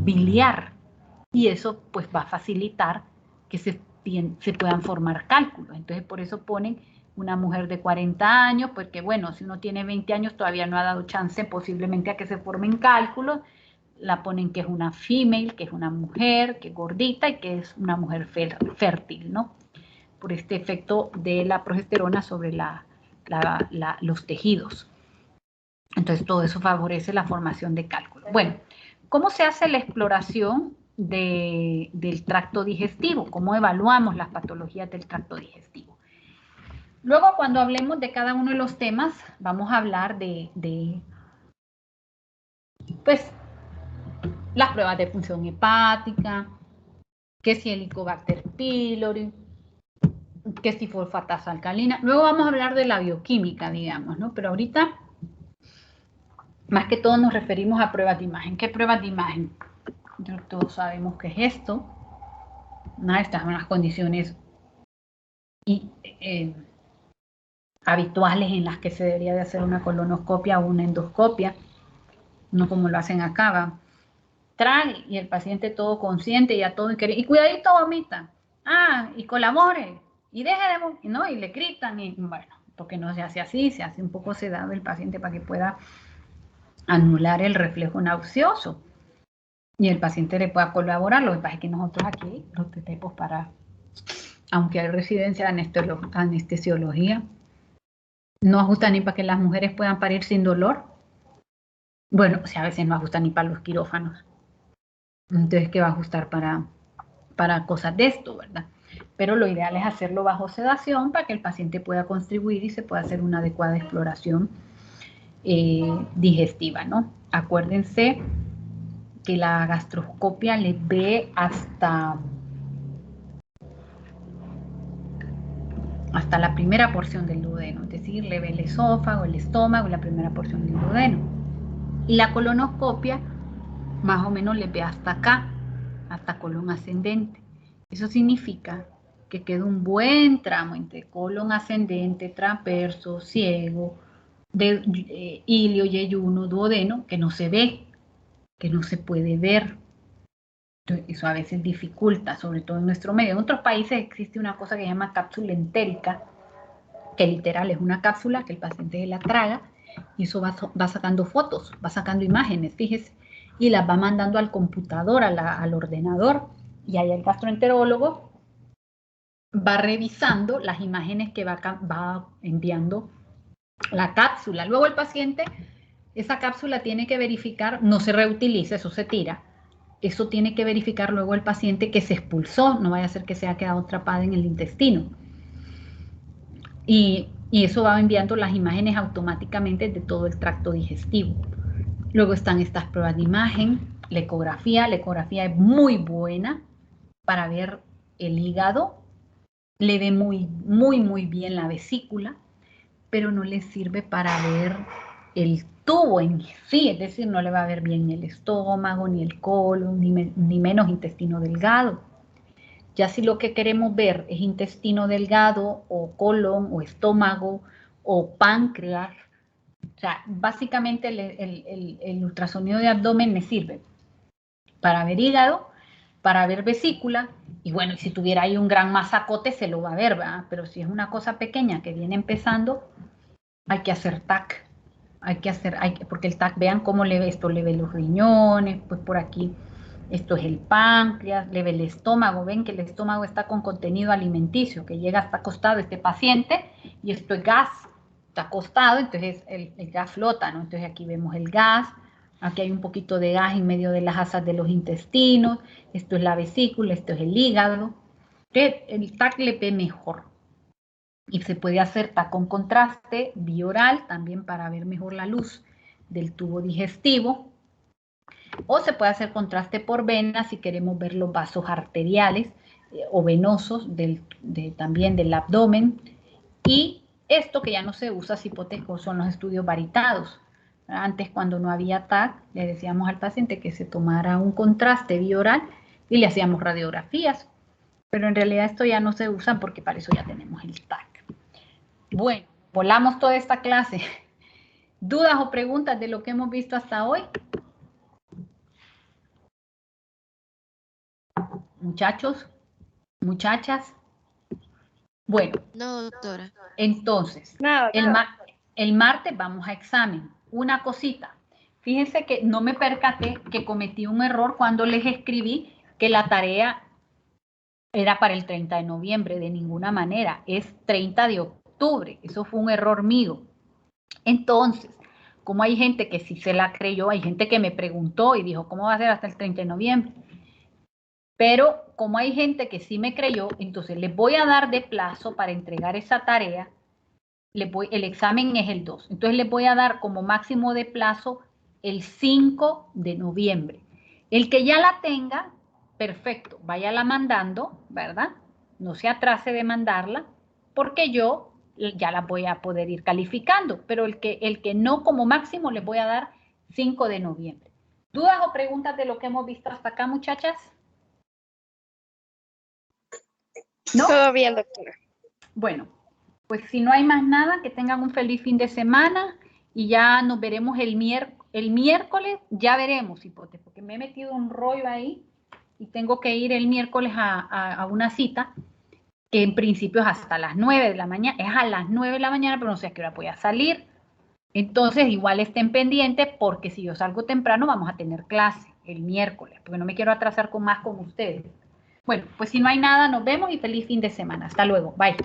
biliar y eso pues va a facilitar que se puedan formar cálculos. Entonces por eso ponen una mujer de 40 años, porque bueno, si uno tiene 20 años todavía no ha dado chance posiblemente a que se formen cálculos, la ponen que es una female, que es una mujer, que es gordita y que es una mujer fértil, ¿no? Por este efecto de la progesterona sobre los tejidos. Entonces todo eso favorece la formación de cálculos. Bueno, ¿cómo se hace la exploración del tracto digestivo? ¿Cómo evaluamos las patologías del tracto digestivo? Luego, cuando hablemos de cada uno de los temas, vamos a hablar pues, las pruebas de función hepática, que si Helicobacter pylori, que si fosfatasa alcalina. Luego vamos a hablar de la bioquímica, digamos, ¿no? Pero ahorita, más que todo, nos referimos a pruebas de imagen. ¿Qué pruebas de imagen? Todos sabemos qué es esto. Estas son las condiciones habituales en las que se debería de hacer una colonoscopia o una endoscopia, no como lo hacen acá, trague y el paciente todo consciente y a todo y cuidadito vomita, y colabore, y deje de, ¿no? Y le gritan, y bueno, porque no se hace así, se hace un poco sedado el paciente para que pueda anular el reflejo nauseoso y el paciente le pueda colaborar. Lo que pasa es que nosotros aquí, los tenemos aunque hay residencia de anestesiología, no ajusta ni para que las mujeres puedan parir sin dolor. Bueno, o sea, a veces no ajusta ni para los quirófanos. Entonces, ¿qué va a ajustar para cosas de esto, verdad? Pero lo ideal es hacerlo bajo sedación para que el paciente pueda contribuir y se pueda hacer una adecuada exploración digestiva, ¿no? Acuérdense que la gastroscopia le ve hasta la primera porción del duodeno, es decir, le ve el esófago, el estómago y la primera porción del duodeno. Y la colonoscopia más o menos le ve hasta acá, hasta colon ascendente. Eso significa que queda un buen tramo entre colon ascendente, transverso, ciego, ilio, yeyuno, duodeno, que no se ve, que no se puede ver. Entonces, eso a veces dificulta, sobre todo en nuestro medio. En otros países existe una cosa que se llama cápsula entérica, que literal es una cápsula que el paciente se la traga y eso va sacando fotos, va sacando imágenes, fíjese, y las va mandando al computador, al ordenador, y ahí el gastroenterólogo va revisando las imágenes que va enviando la cápsula. Luego el paciente, esa cápsula tiene que verificar, no se reutiliza, eso se tira. Eso tiene que verificar luego el paciente que se expulsó, no vaya a ser que se haya quedado atrapada en el intestino. Y eso va enviando las imágenes automáticamente de todo el tracto digestivo. Luego están estas pruebas de imagen, la ecografía es muy buena para ver el hígado, le ve muy bien la vesícula, pero no le sirve para ver el tubo en sí, es decir, no le va a ver bien el estómago, ni el colon, ni menos intestino delgado. Ya si lo que queremos ver es intestino delgado, o colon, o estómago, o páncreas, o sea, básicamente el ultrasonido de abdomen me sirve para ver hígado, para ver vesícula, y bueno, si tuviera ahí un gran masacote se lo va a ver, ¿verdad? Pero si es una cosa pequeña que viene empezando, hay que hacer TAC, porque el TAC, vean cómo le ve esto, le ve los riñones, pues por aquí, esto es el páncreas, le ve el estómago, ven que el estómago está con contenido alimenticio, que llega hasta acostado este paciente, y esto es gas, está acostado, entonces el gas flota, ¿no? Entonces aquí vemos el gas, aquí hay un poquito de gas en medio de las asas de los intestinos, esto es la vesícula, esto es el hígado, entonces el TAC le ve mejor. Y se puede hacer TAC con contraste bioral también para ver mejor la luz del tubo digestivo. O se puede hacer contraste por vena si queremos ver los vasos arteriales o venosos también del abdomen. Y esto que ya no se usa, cipoteco, son los estudios varitados. Antes, cuando no había TAC, le decíamos al paciente que se tomara un contraste bioral y le hacíamos radiografías. Pero en realidad esto ya no se usa porque para eso ya tenemos el TAC. Bueno, volamos toda esta clase. ¿Dudas o preguntas de lo que hemos visto hasta hoy? Muchachos, muchachas. Bueno. No, doctora. Entonces, el martes vamos a examen. Una cosita. Fíjense que no me percaté que cometí un error cuando les escribí que la tarea era para el 30 de noviembre. De ninguna manera. Es 30 de octubre. Eso fue un error mío. Entonces, como hay gente que sí se la creyó, hay gente que me preguntó y dijo, ¿cómo va a ser hasta el 30 de noviembre? Pero como hay gente que sí me creyó, entonces les voy a dar de plazo para entregar esa tarea. El examen es el 2. Entonces les voy a dar como máximo de plazo el 5 de noviembre. El que ya la tenga, perfecto, váyala mandando, ¿verdad? No se atrase de mandarla, porque yo ya la voy a poder ir calificando. Pero el que no, como máximo, les voy a dar 5 de noviembre. ¿Dudas o preguntas de lo que hemos visto hasta acá, muchachas? ¿No? Todo bien, doctora. Bueno, pues si no hay más nada, que tengan un feliz fin de semana y ya nos veremos el miércoles, ya veremos, hipote, porque me he metido un rollo ahí y tengo que ir el miércoles a una cita que en principio es hasta las 9 de la mañana, es a las 9 de la mañana, pero no sé a qué hora voy a salir. Entonces igual estén pendientes porque si yo salgo temprano vamos a tener clase el miércoles, porque no me quiero atrasar más con ustedes. Bueno, pues si no hay nada, nos vemos y feliz fin de semana. Hasta luego. Bye.